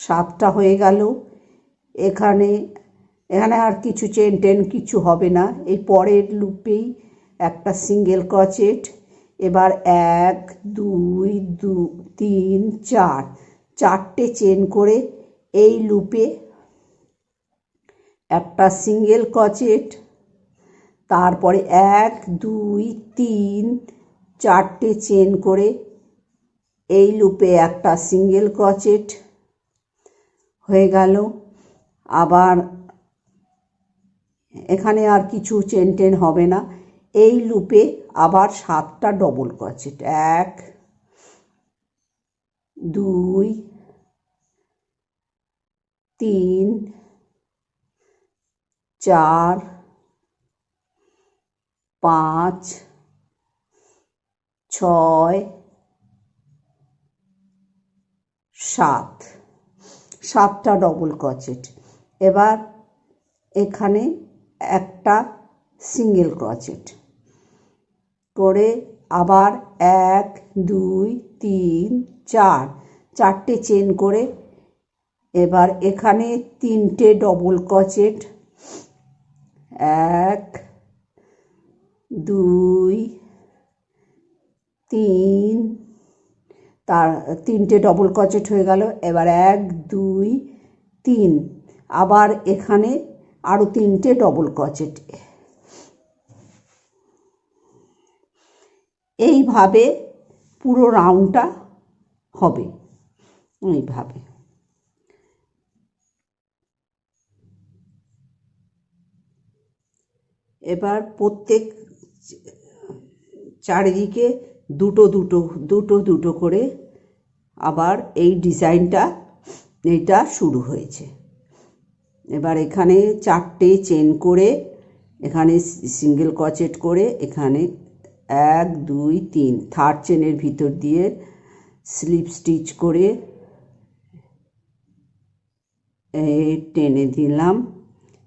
7টা হয়ে গেল। এখানে আর কিছু চেন টেন কিছু হবে না। এই পরের লুপেই একটা সিঙ্গেল ক্রোচেট। এবার 1 2 3 4, 4টে চেন করে এই লুপে একটা সিঙ্গেল ক্রোচেট। তারপরে 1 2 3, 4টে চেন করে এই লুপে একটা সিঙ্গেল ক্রোচেট হয়ে গেল। আবার এখানে আর কিছু চেন টেন হবে না। এই লুপে আবার 7টা ডবল ক্রোচেট, 1 2 3 4 5 6 7, 7টা ডবল ক্রোচেট। এবার এখানে একটা সিঙ্গেল ক্রোচেট করে আবার 1 2 3 4, 4টে চেন করে এবার এখানে 3টে ডবল ক্রোচেট, 1 2 3, তার 3টে ডবল ক্রোচেট হয়ে গেল। এবার 1 2 3, আবার এখানে আরও 3টে ডবল ক্রোচেট। এইভাবে পুরো রাউন্ডটা হবে। এইভাবে এবার প্রত্যেক চারিদিকে দুটো দুটো দুটো দুটো করে আবার এই ডিজাইনটা এটা শুরু হয়েছে। এবার এখানে 4টে চেন করে এখানে সিঙ্গেল ক্রোচেট করে এখানে 1 2 3, থার্ড চেনের ভিতর দিয়ে স্লিপ স্টিচ করে টেনে দিলাম,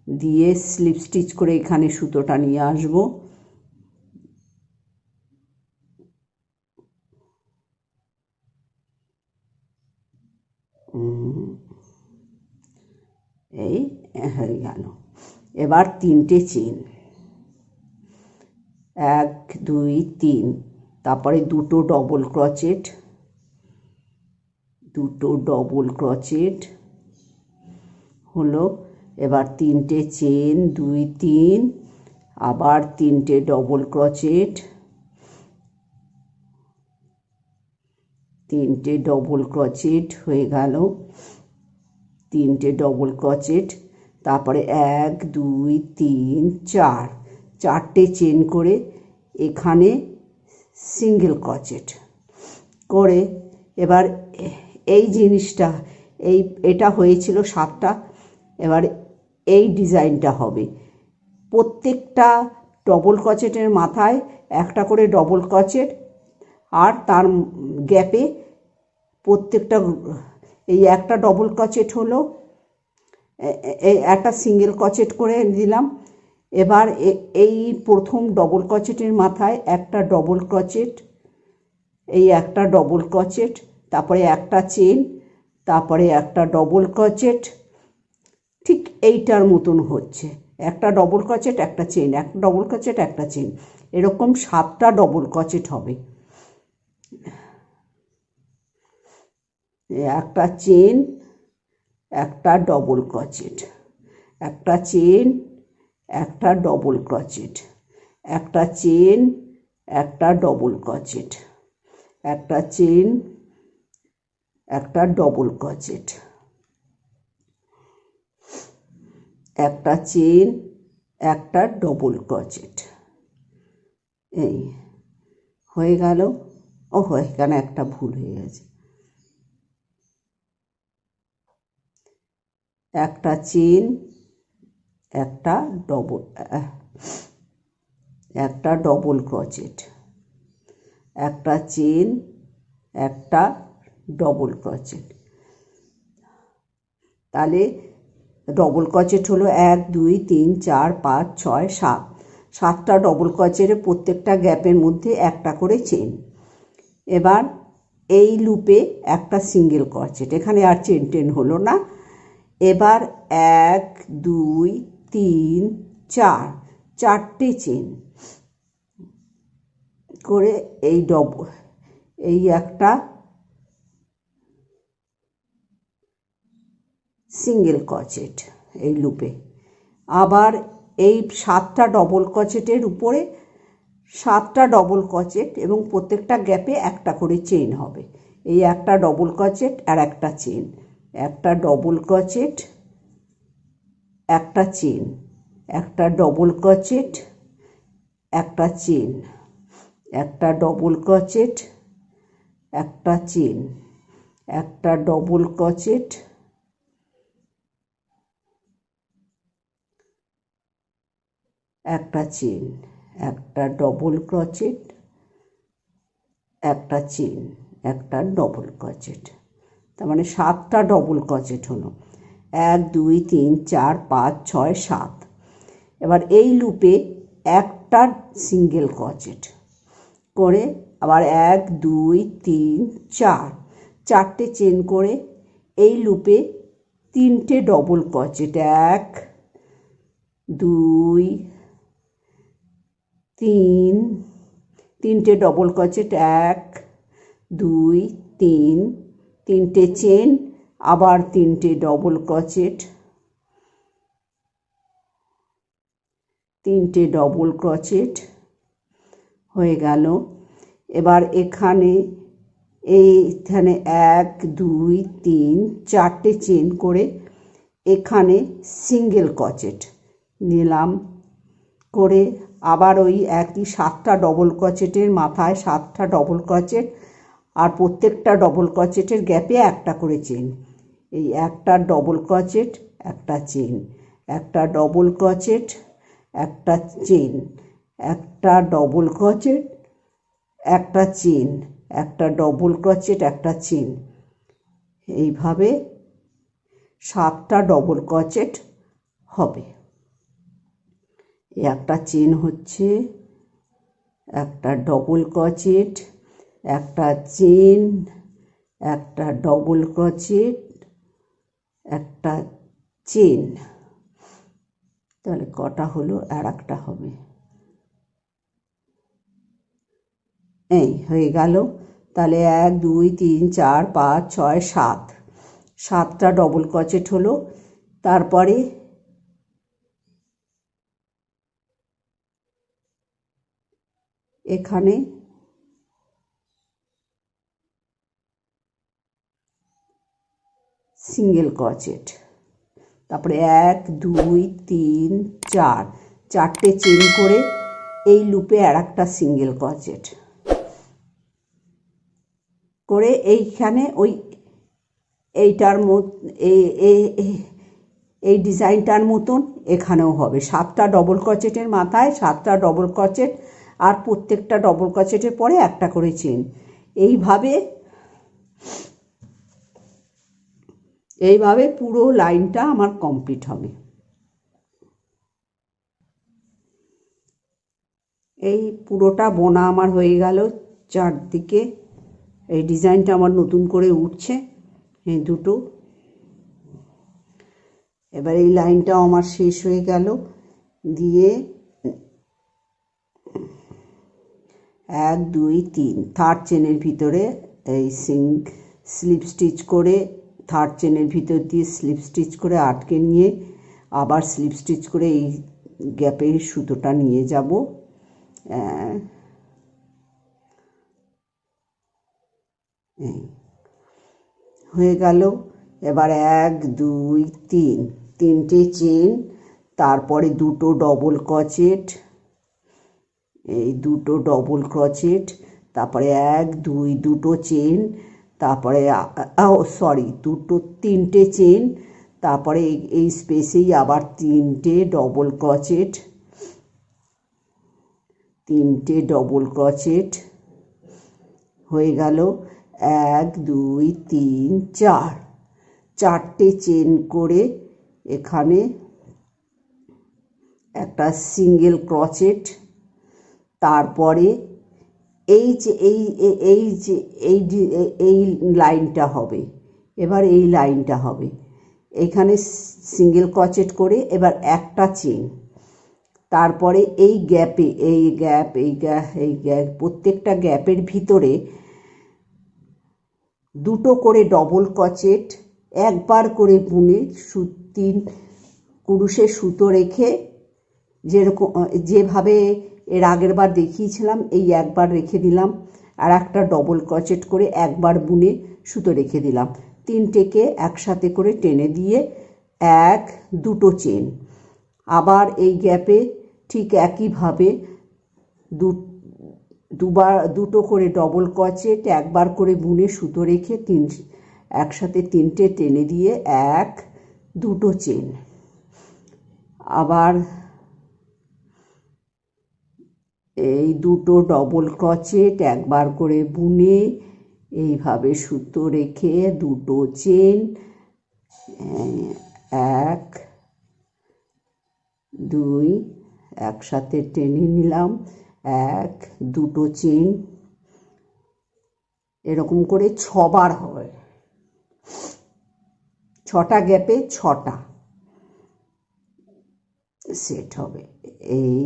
দিয়ে স্লিপ স্টিচ করে এখানে সুতোটা নিয়ে আসবো। এই হয়ে গেল। এবার 3টে চেন, 1 2 3, তারপরে দুটো ডবল ক্রোচেট, দুটো ডবল ক্রোচেট হলো। এবার 3টে চেন 2 3, আবার 3টে ডবল ক্রোচেট, তিনটে ডবল ক্রোচেট হয়ে গেল, তিনটে ডবল ক্রোচেট, তারপরে 1 2 3 4, চারটে চেন করে এখানে সিঙ্গেল ক্রোচেট করে, এবার এই জিনিসটা এটা হয়েছিল 7টা। এবার এই ডিজাইনটা হবে, প্রত্যেকটা ডবল ক্রোচেটের মাথায় একটা করে ডবল ক্রোচেট, আর তার গ্যাপে প্রত্যেকটা এই একটা ডবল ক্রোচেট হলো, এই একটা সিঙ্গেল ক্রোচেট করে দিলাম। এবার এই প্রথম ডবল ক্রোচেটের মাথায় একটা ডবল ক্রোচেট, এই একটা ডবল ক্রোচেট, তারপরে একটা চেন, তারপরে একটা ডবল ক্রোচেট, ঠিক এইটার মতন হচ্ছে, একটা ডবল ক্রোচেট একটা চেন, একটা ডবল ক্রোচেট একটা চেন, এরকম 7টা ডবল ক্রোচেট হবে। একটা চেন, একটা ডবল ক্রোচেট, একটা চেন, একটা ডবল ক্রোচেট, একটা চেন, একটা ডবল ক্রোচেট, একটা চেন, একটা ডবল ক্রোচেট, একটা চেন, একটা ডবল ক্রোচেট। এই হয়ে গেল। এখানে একটা ভুল হয়ে গেছে, একটা চেন, একটা ডবল ক্রোচেট, একটা চেন, একটা ডবল ক্রোচেট। তাহলে ডবল ক্রোচেট হলো 1 2 3 4 5 6 7, 7টা ডবল ক্রোচেটে প্রত্যেকটা গ্যাপের মধ্যে একটা করে চেন। এবার এই লুপে একটা সিঙ্গেল ক্রোচেট, এখানে আর চেন টেন হলো না। এবার 1 2 3 4, চারটে চেন করে এই একটা সিঙ্গেল ক্রোচেট এই লুপে। আবার এই 7টা ডবল ক্রোচেটের উপরে 7টা ডবল ক্রোচেট, এবং প্রত্যেকটা গ্যাপে একটা করে চেন হবে। এই একটা ডবল ক্রোচেট আর একটা চেন, একটা ডবল ক্রোচেট, একটা চেন, একটা ডবল ক্রোচেট, একটা চেন, একটা ডবল ক্রোচেট, একটা চেন, একটা ডবল ক্রোচেট, একটা চেন, একটা ডবল ক্রোচেট, একটা চেন, একটা ডবল ক্রোচেট। তার মানে 7টা ডবল ক্রোচেট হলো, 1 2 3 4 5 6 7। এবার এই লুপে একটা সিঙ্গেল ক্রোচেট করে, আবার 1 2 3 4, চারটে চেন করে এই লুপে তিনটে ডবল ক্রোচেট, 1 2 3, তিনটে ডবল ক্রোচেট, 1 2 3, তিনটে চেন, আবার তিনটে ডবল ক্রোচেট, তিনটে ডবল ক্রোচেট হয়ে গেল। এবার এখানে 1 2 3, চারটে চেন করে এখানে সিঙ্গেল ক্রোচেট নিলাম করে, আবার ওই একই 7টা ডবল ক্রোচেটের মাথায় 7টা ডবল ক্রোচেট, আর প্রত্যেকটা ডবল ক্রোচেটের গ্যাপে একটা করে চেন। এই একটা ডবল ক্রোচেট, একটা চেন, একটা ডবল ক্রোচেট, একটা চেন, একটা ডবল ক্রোচেট, একটা চেন, একটা ডবল ক্রোচেট, একটা চেন, এইভাবে 7টা ডবল ক্রোচেট হবে। একটা চেন হচ্ছে, একটা ডবল ক্রোচেট, একটা চেন, একটা ডবল ক্রোচেট, একটা চেন। তাহলে কটা হলো? আর একটা হবে। এই হয়ে গেল। তাহলে 1 2 3 4 5 6 7, 7টা ডবল ক্রোচেট হলো। তারপরে এখানে সিঙ্গেল ক্রোচেট, তারপরে 1 2 3 4, চারটে চেন করে এই লুপে আর একটা সিঙ্গেল ক্রোচেট করে এইখানে ওই এইটার এই ডিজাইনটার মতন এখানেও হবে। 7টা ডবল ক্রোচেটের মাথায় 7টা ডবল ক্রোচেট, আর প্রত্যেকটা ডবল ক্রোচেটের পরে একটা করে চেন। এইভাবে পুরো লাইনটা আমার কমপ্লিট হবে। এই পুরোটা বোনা আমার হয়ে গেল চারদিকে। এই ডিজাইনটা আমার নতুন করে উঠছে এই দুটো। এবার এই লাইনটাও আমার শেষ হয়ে গেল। দিয়ে 1 2 3 থার্ড চেনের ভিতরে এই স্লিপ স্টিচ করে, থার্ড চেনের ভিতর দিয়ে স্লিপ স্টিচ করে আটকে নিয়ে আবার স্লিপ স্টিচ করে এই গ্যাপে সুতোটা নিয়ে যাব। হয়ে গেল। এবার 1 2 3 তিনটে চেন, তারপরে দুটো ডবল ক্রোচেট, এই দুটো ডবল ক্রোচেট, তারপরে 1 2 দুটো চেন, তারপরে তিনটে চেন, তারপরে এই স্পেসেই আবার তিনটে ডবল ক্রোচেট, তিনটে ডবল ক্রোচেট হয়ে গেল। 1 2 3 4, চারটে চেন করে এখানে একটা সিঙ্গেল ক্রোচেট, তারপরে এই যে এই লাইনটা হবে। এবার এই লাইনটা হবে, এখানে সিঙ্গেল ক্রোচেট করে এবার একটা চেন, তারপরে এই গ্যাপে এই গ্যাপ প্রত্যেকটা গ্যাপের ভিতরে দুটো করে ডবল ক্রোচেট একবার করে বুনে কুরুশে সুতো রেখে, যেভাবে এর আগের বার দেখিয়েছিলাম এই একবার রেখে দিলাম, আর একটা ডবল ক্রোচেট করে একবার বুনে সুতো রেখে দিলাম। তিনটেকে একসাথে করে টেনে দিয়ে দুটো চেন, আবার এই গ্যাপে ঠিক একইভাবে দুটো করে ডবল ক্রোচেট একবার করে বুনে সুতো রেখে একসাথে তিনটে টেনে দিয়ে দুটো চেন, আবার এই দুটো ডবল ক্রোচেট একবার করে বুনে এইভাবে সুতো রেখে দুটো চেন, 1 2 একসাথে টেনে নিলাম, দুটো চেন, এরকম করে 6বার হয়। 6টা গ্যাপে 6টা সেট হবে। এই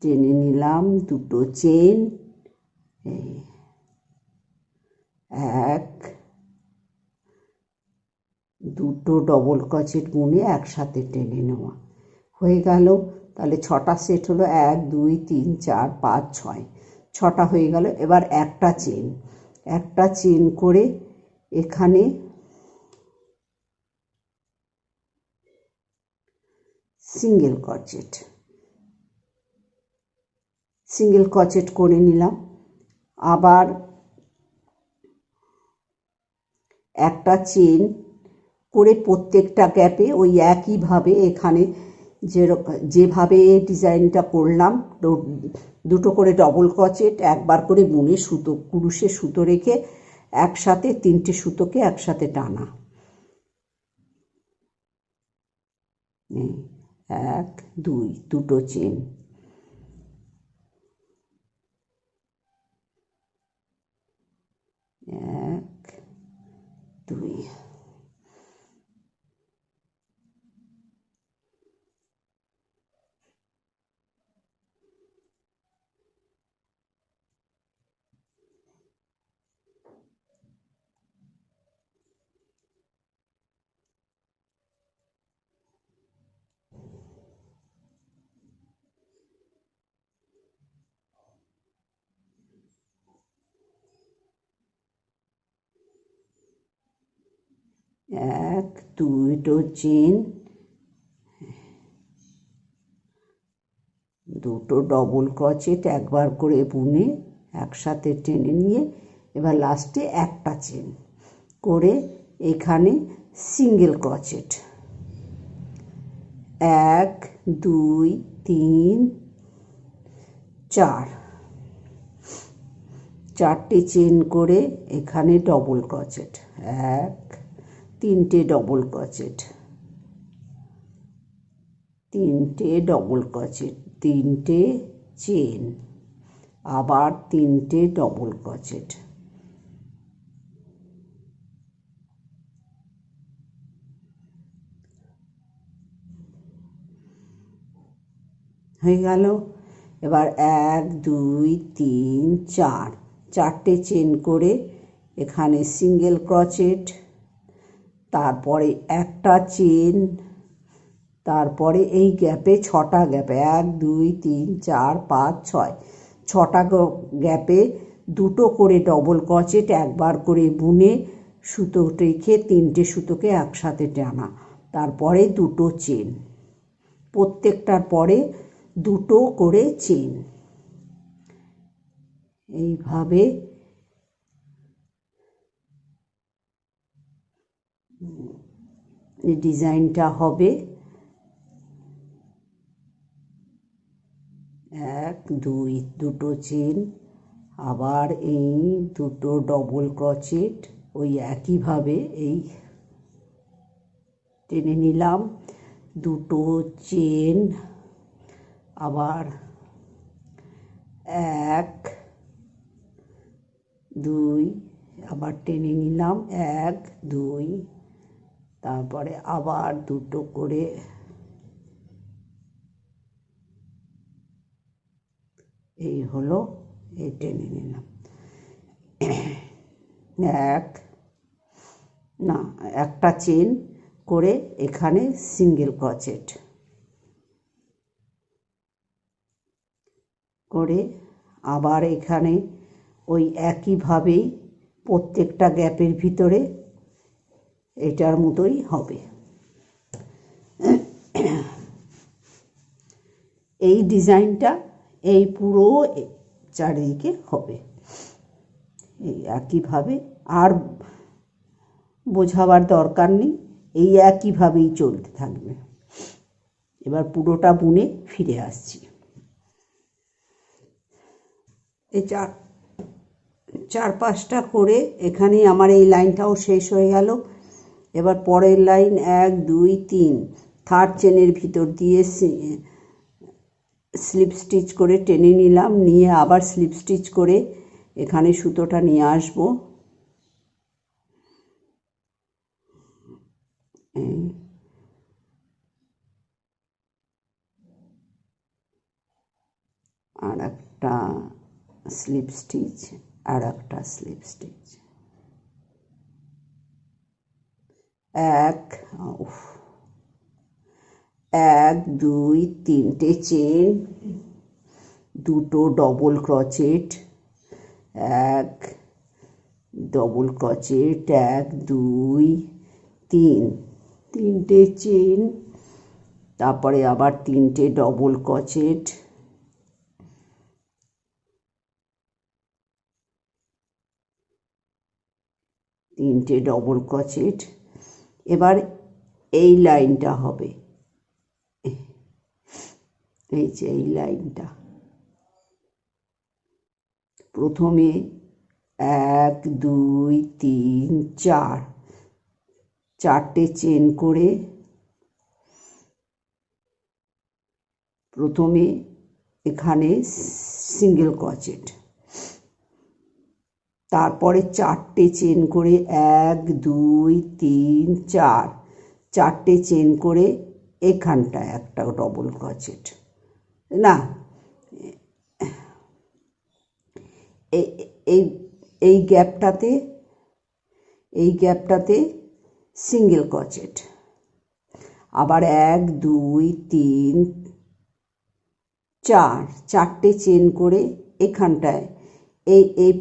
টেনে নিলাম দুটো চেন, 1 দুটো ডবল ক্রোচেট বুনে একসাথে টেনে নেওয়া হয়ে গেল। তাহলে 6টা সেট হলো, 1 2 3 4 5 6, 6টা হয়ে গেল। এবার একটা চেন করে এখানে সিঙ্গেল ক্রোচেট করে নিলাম। আবার একটা চেন করে প্রত্যেকটা গ্যাপে ওই একইভাবে এখানে যেভাবে ডিজাইনটা করলাম, দুটো করে ডবল ক্রোচেট একবার করে বুনে কুরুশে সুতো রেখে একসাথে তিনটে সুতোকে একসাথে টানা, 1 2 দুটো চেন, 1 2। এক দুটো চেন, দুটো ডবল ক্রোচেট একবার করে বুনে একসাথে টেনে নিয়ে এবার লাস্টে একটা চেন করে এখানে সিঙ্গেল ক্রোচেট, এক দুই তিন চার, চারটে চেন করে এখানে ডবল ক্রোচেট, এক তিনটে ডবল ক্রোচেট, তিনটে ডবল ক্রোচেট, তিনটে চেন, আবার তিনটে ডবল ক্রোচেট, হয়ে গেল। এবার এক দুই তিন চার, চারটে চেন করে এখানে সিঙ্গেল ক্রোচেট, তারপরে একটা চেন, তারপরে এই গ্যাপে ছটা গ্যাপে এক দুই তিন চার পাঁচ ছয়, ছটা গ্যাপে দুটো করে ডবল ক্রোচেট একবার করে বুনে সুতো রেখে তিনটে সুতোকে একসাথে টানা, তারপরে দুটো চেন, প্রত্যেকটার পরে দুটো করে চেন, এইভাবে এই ডিজাইনটা হবে। এক দুই দুটো চেন, আবার এই দুটো ডবল ক্রোচেট ওই একইভাবে এই টেনে নিলাম, দুটো চেন, আবার এক দুই, আবার টেনে নিলাম এক দুই, তারপরে আবার দুটো করে এই হলো, এই টেনে নিলাম এক, না একটা চেন করে এখানে সিঙ্গেল ক্রোচেট করে আবার এখানে ওই একইভাবেই প্রত্যেকটা গ্যাপের ভিতরে এটার মতোই হবে। এই ডিজাইনটা এই পুরো চারিদিকে হবে এই একইভাবে, আর বোঝাবার দরকার নেই, এই একইভাবেই চলতে থাকবে। এবার পুরোটা বুনে ফিরে আসছি। এই চার পাঁচটা করে এখানে আমার এই লাইনটাও শেষ হয়ে গেল। এবার পরের লাইন এক দুই তিন, থার্ড চেনের ভিতর দিয়ে স্লিপ স্টিচ করে টেনে নিলাম, নিয়ে আবার স্লিপ স্টিচ করে এখানে সুতোটা নিয়ে আসবো, আর একটা স্লিপ স্টিচ, আর একটা স্লিপ স্টিচ, এক এক দুই তিনটে চেন, দুটো ডবল ক্রোচেট, এক ডবল ক্রোচেট, এক দুই তিন, তিনটে চেন, তারপরে আবার তিনটে ডবল ক্রোচেট, তিনটে ডবল ক্রোচেট। এবার এই লাইনটা হবে, এই যে এই লাইনটা, প্রথমে এক দুই তিন চার, চারটে চেন করে প্রথমে এখানে সিঙ্গেল ক্রোচেট, তারপরে চারটে চেন করে এক দুই তিন চার, চারটে চেন করে এখানটায় একটা ডবল ক্রোচেট, না এই গ্যাপটাতে সিঙ্গেল ক্রোচেট, আবার এক দুই তিন চার, চারটে চেন করে এখানটায় এই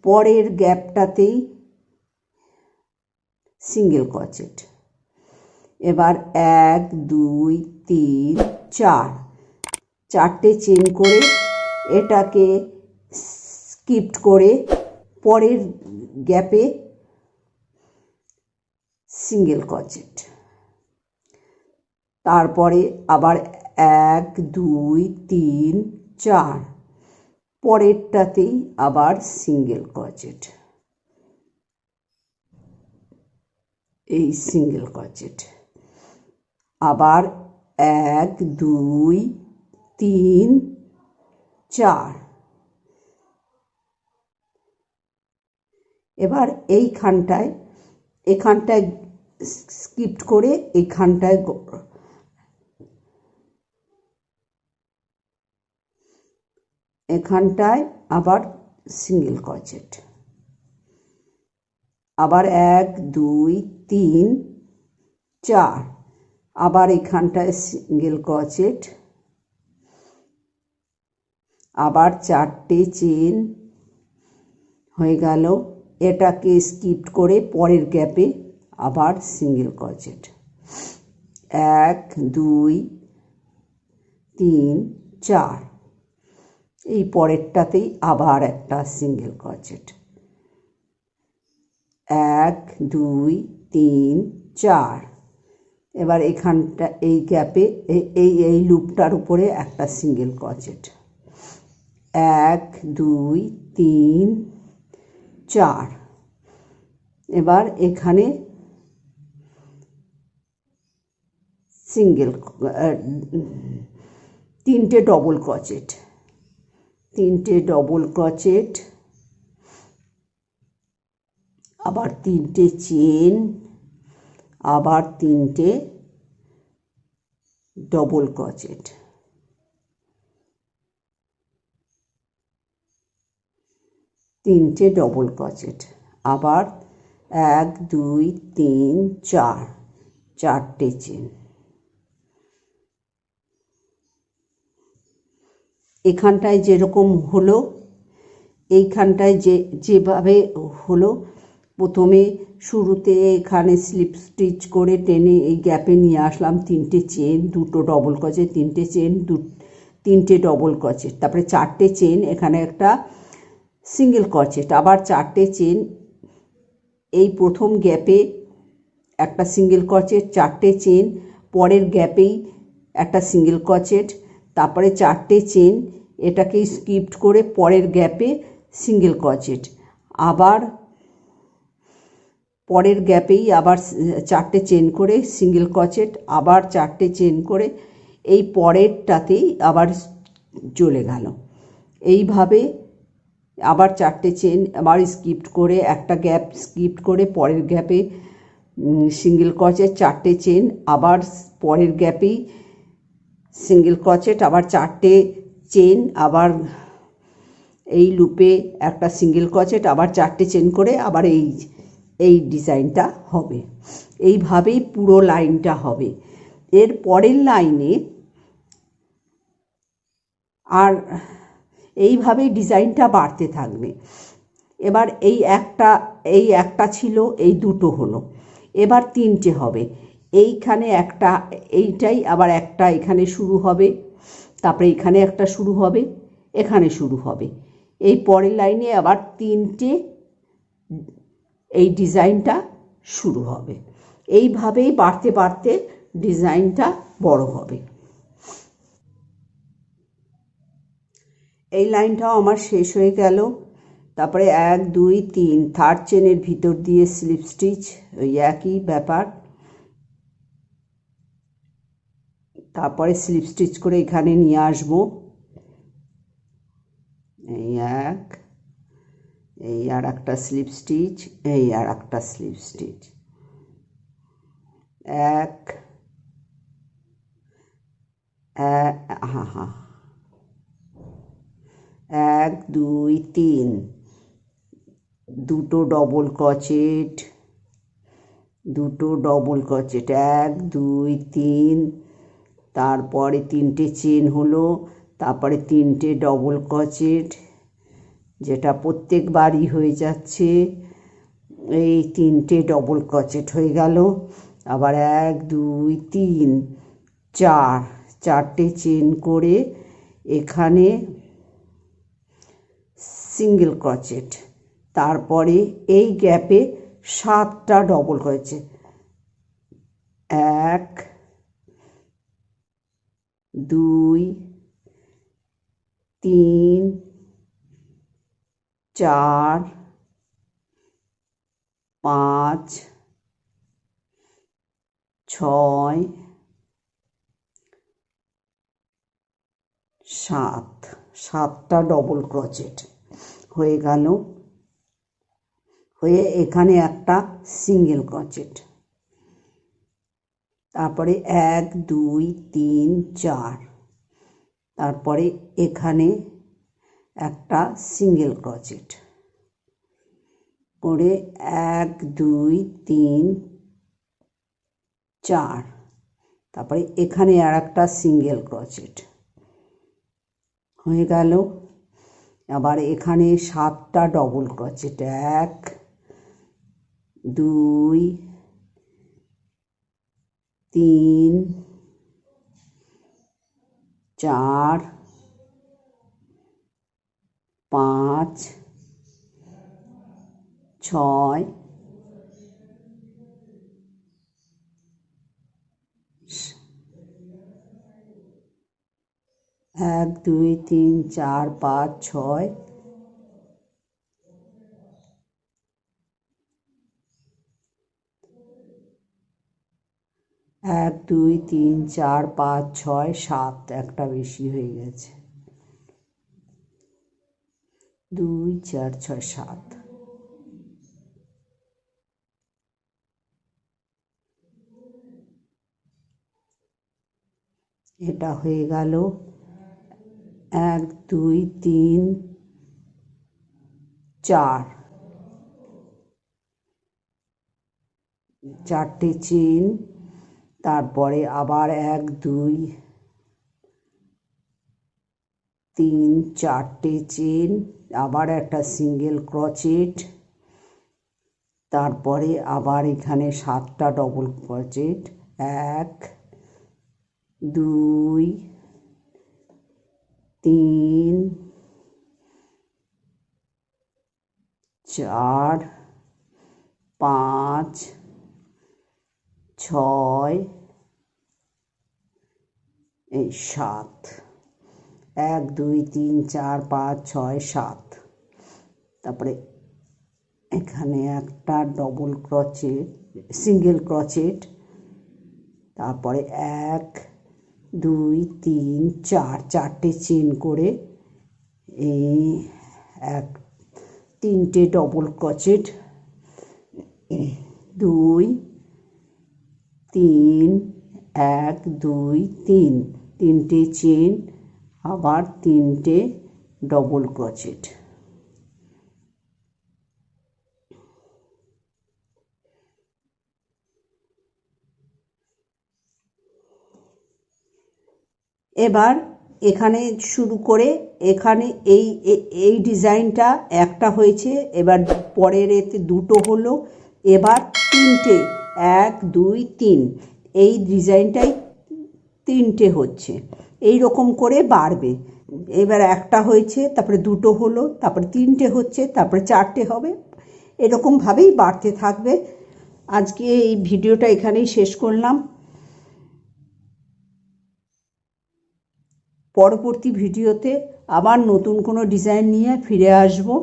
পরের গ্যাপটাতেই সিঙ্গেল ক্রোচেট। এবার 1 2 3 4 চারটে চেন করে এটাকে স্কিপড করে পরের গ্যাপে সিঙ্গেল ক্রোচেট। তারপরে আবার 1 2 3 4 পরেরটাতেই আবার সিঙ্গেল ক্রোচেট, এই সিঙ্গেল ক্রোচেট। আবার 1 2 3 4। এবার এখানটায় স্কিপ করে এখানটায় আবার সিঙ্গেল ক্রোচেট। আবার 1 2 3 4 আবার এখানটায় সিঙ্গেল ক্রোচেট। আবার চারটে চেন হয়ে গেল। এটাকে স্কিপ করে পরের গ্যাপে আবার সিঙ্গেল ক্রোচেট। 1 2 3 4 এই পরেরটাতেই আবার একটা সিঙ্গেল ক্রোচেট। 1 2 3 4। এবার এখানটা এই গ্যাপে এই লুপটার উপরে একটা সিঙ্গেল ক্রোচেট। 1 2 3 4। এবার এখানে তিনটে ডবল ক্রোচেট, আবার তিনটে চেন, আবার তিনটে ডবল ক্রোচেট। আবার 1 2 3 4 চারটে চেন। এখানটায় যেরকম হলো এইখানটায় যেভাবে হলো, প্রথমে শুরুতে এখানে স্লিপ স্টিচ করে টেনে এই গ্যাপে নিয়ে আসলাম, তিনটে চেন, দুটো ডবল ক্রোচেট, তিনটে চেন, তিনটে ডবল ক্রোচেট, তারপরে চারটে চেন, এখানে একটা সিঙ্গেল ক্রোচেট, আবার চারটে চেন, এই প্রথম গ্যাপে একটা সিঙ্গেল ক্রোচেট, চারটে চেন, পরের গ্যাপেই একটা সিঙ্গেল ক্রোচেট, তারপরে চারটে চেন, এটাকে স্কিপ করে পরের গ্যাপে সিঙ্গেল ক্রোচেট, আবার পরের গ্যাপেই আবার চারটে চেন করে সিঙ্গেল ক্রোচেট, আবার চারটে চেন করে এই পরেরটাতেই আবার চলে গেল। এইভাবে আবার চারটে চেন, আবার স্কিপ করে একটা গ্যাপ স্কিপ করে পরের গ্যাপে সিঙ্গেল ক্রোচেট, চারটে চেন, আবার পরের গ্যাপেই সিঙ্গেল ক্রোচেট, আবার চারটে চেন, আবার এই লুপে একটা সিঙ্গেল ক্রোচেট, আবার চারটে চেন করে আবার এই ডিজাইনটা হবে। এইভাবেই পুরো লাইনটা হবে। এর পরের লাইনে আর এইভাবেই ডিজাইনটা বাড়তে থাকবে। এবার এই একটা ছিল, এই দুটো হলো, এবার তিনটে হবে। এইখানে একটা, এইটাই আবার একটা এখানে শুরু হবে, তারপরে এখানে একটা শুরু হবে, এখানে শুরু হবে। এই পরের লাইনে আবার তিনটে এই ডিজাইনটা শুরু হবে। এইভাবেই বাড়তে বাড়তে ডিজাইনটা বড় হবে। এই লাইনটাও আমার শেষ হয়ে গেল। তারপরে 1 2 3 থার্ড চেনের ভিতর দিয়ে স্লিপ স্টিচ, ওই একই ব্যাপার। তারপরে স্লিপ স্টিচ করে এখানে নিয়ে আসবো, এই এক, এই আর একটা স্লিপ স্টিচ, এই আর একটা স্লিপ স্টিচ, 1 2 3 দুটো ডবল ক্রোচেট, 1 2 3, তারপরে তিনটে চেন হলো, তারপরে তিনটে ডবল ক্রোচেট, যেটা প্রত্যেকবারই হয়ে যাচ্ছে, এই তিনটে ডবল ক্রোচেট হয়ে গেল। আবার 1 2 3 4 চারটে চেন করে এখানে সিঙ্গেল ক্রোচেট, তারপরে এই গ্যাপে 7টা ডবল ক্রোচেট, 1 2 3 4 5 6 7, 7টা ডবল ক্রোচেট হয়ে গেল। হয়ে এখানে একটা সিঙ্গেল ক্রোচেট, তারপরে 1 2 3 4, তারপরে এখানে একটা সিঙ্গেল ক্রোচেট করে 1 2 3 4, তারপরে এখানে আর একটা সিঙ্গেল ক্রোচেট হয়ে গেল। আবার এখানে 7টা ডবল ক্রোচেট, 1 2 3 4 5 6 1 2 3 4 5 6 1 2 3 4 5 6 7, একটা বেশি হয়ে গেছে, 2 4 6 7। এটা হয়ে গেল। 1 2 3 4, চারটে চেন, তারপরে আবার 1 2 3 চারটে চেন, আবার একটা সিঙ্গেল ক্রোচেট, তারপরে আবার এখানে 7টা ডবল ক্রোচেট, 1 2 3 4 5 6 এই 7, 1 2 3 4 5 6 7, তারপরে এখানে একটা ডবল ক্রোচেট সিঙ্গেল ক্রোচেট, তারপরে 1 2 3 4 চারটে চেন করে এই তিনটে ডবল ক্রোচেট, 2 3 1 2 3, তিনটে চেন, আবার তিনটে ডবল ক্রোচেট। এবার এখানে শুরু করে এখানে এই ডিজাইনটা একটা হয়েছে, এবার পরের এতে দুটো হলো, এবার তিনটে 1 2 3, এই ডিজাইনটাই তিনটে হচ্ছে, এই রকম করে বাড়বে। এবার একটা হয়েছে, তারপরে দুটো হলো, তারপরে তিনটে হচ্ছে, তারপরে চারটে হবে, এরকমভাবেই বাড়তে থাকবে। আজকে এই ভিডিওটা এখানেই শেষ করলাম। পরবর্তী ভিডিওতে আবার নতুন কোনো ডিজাইন নিয়ে ফিরে আসবো।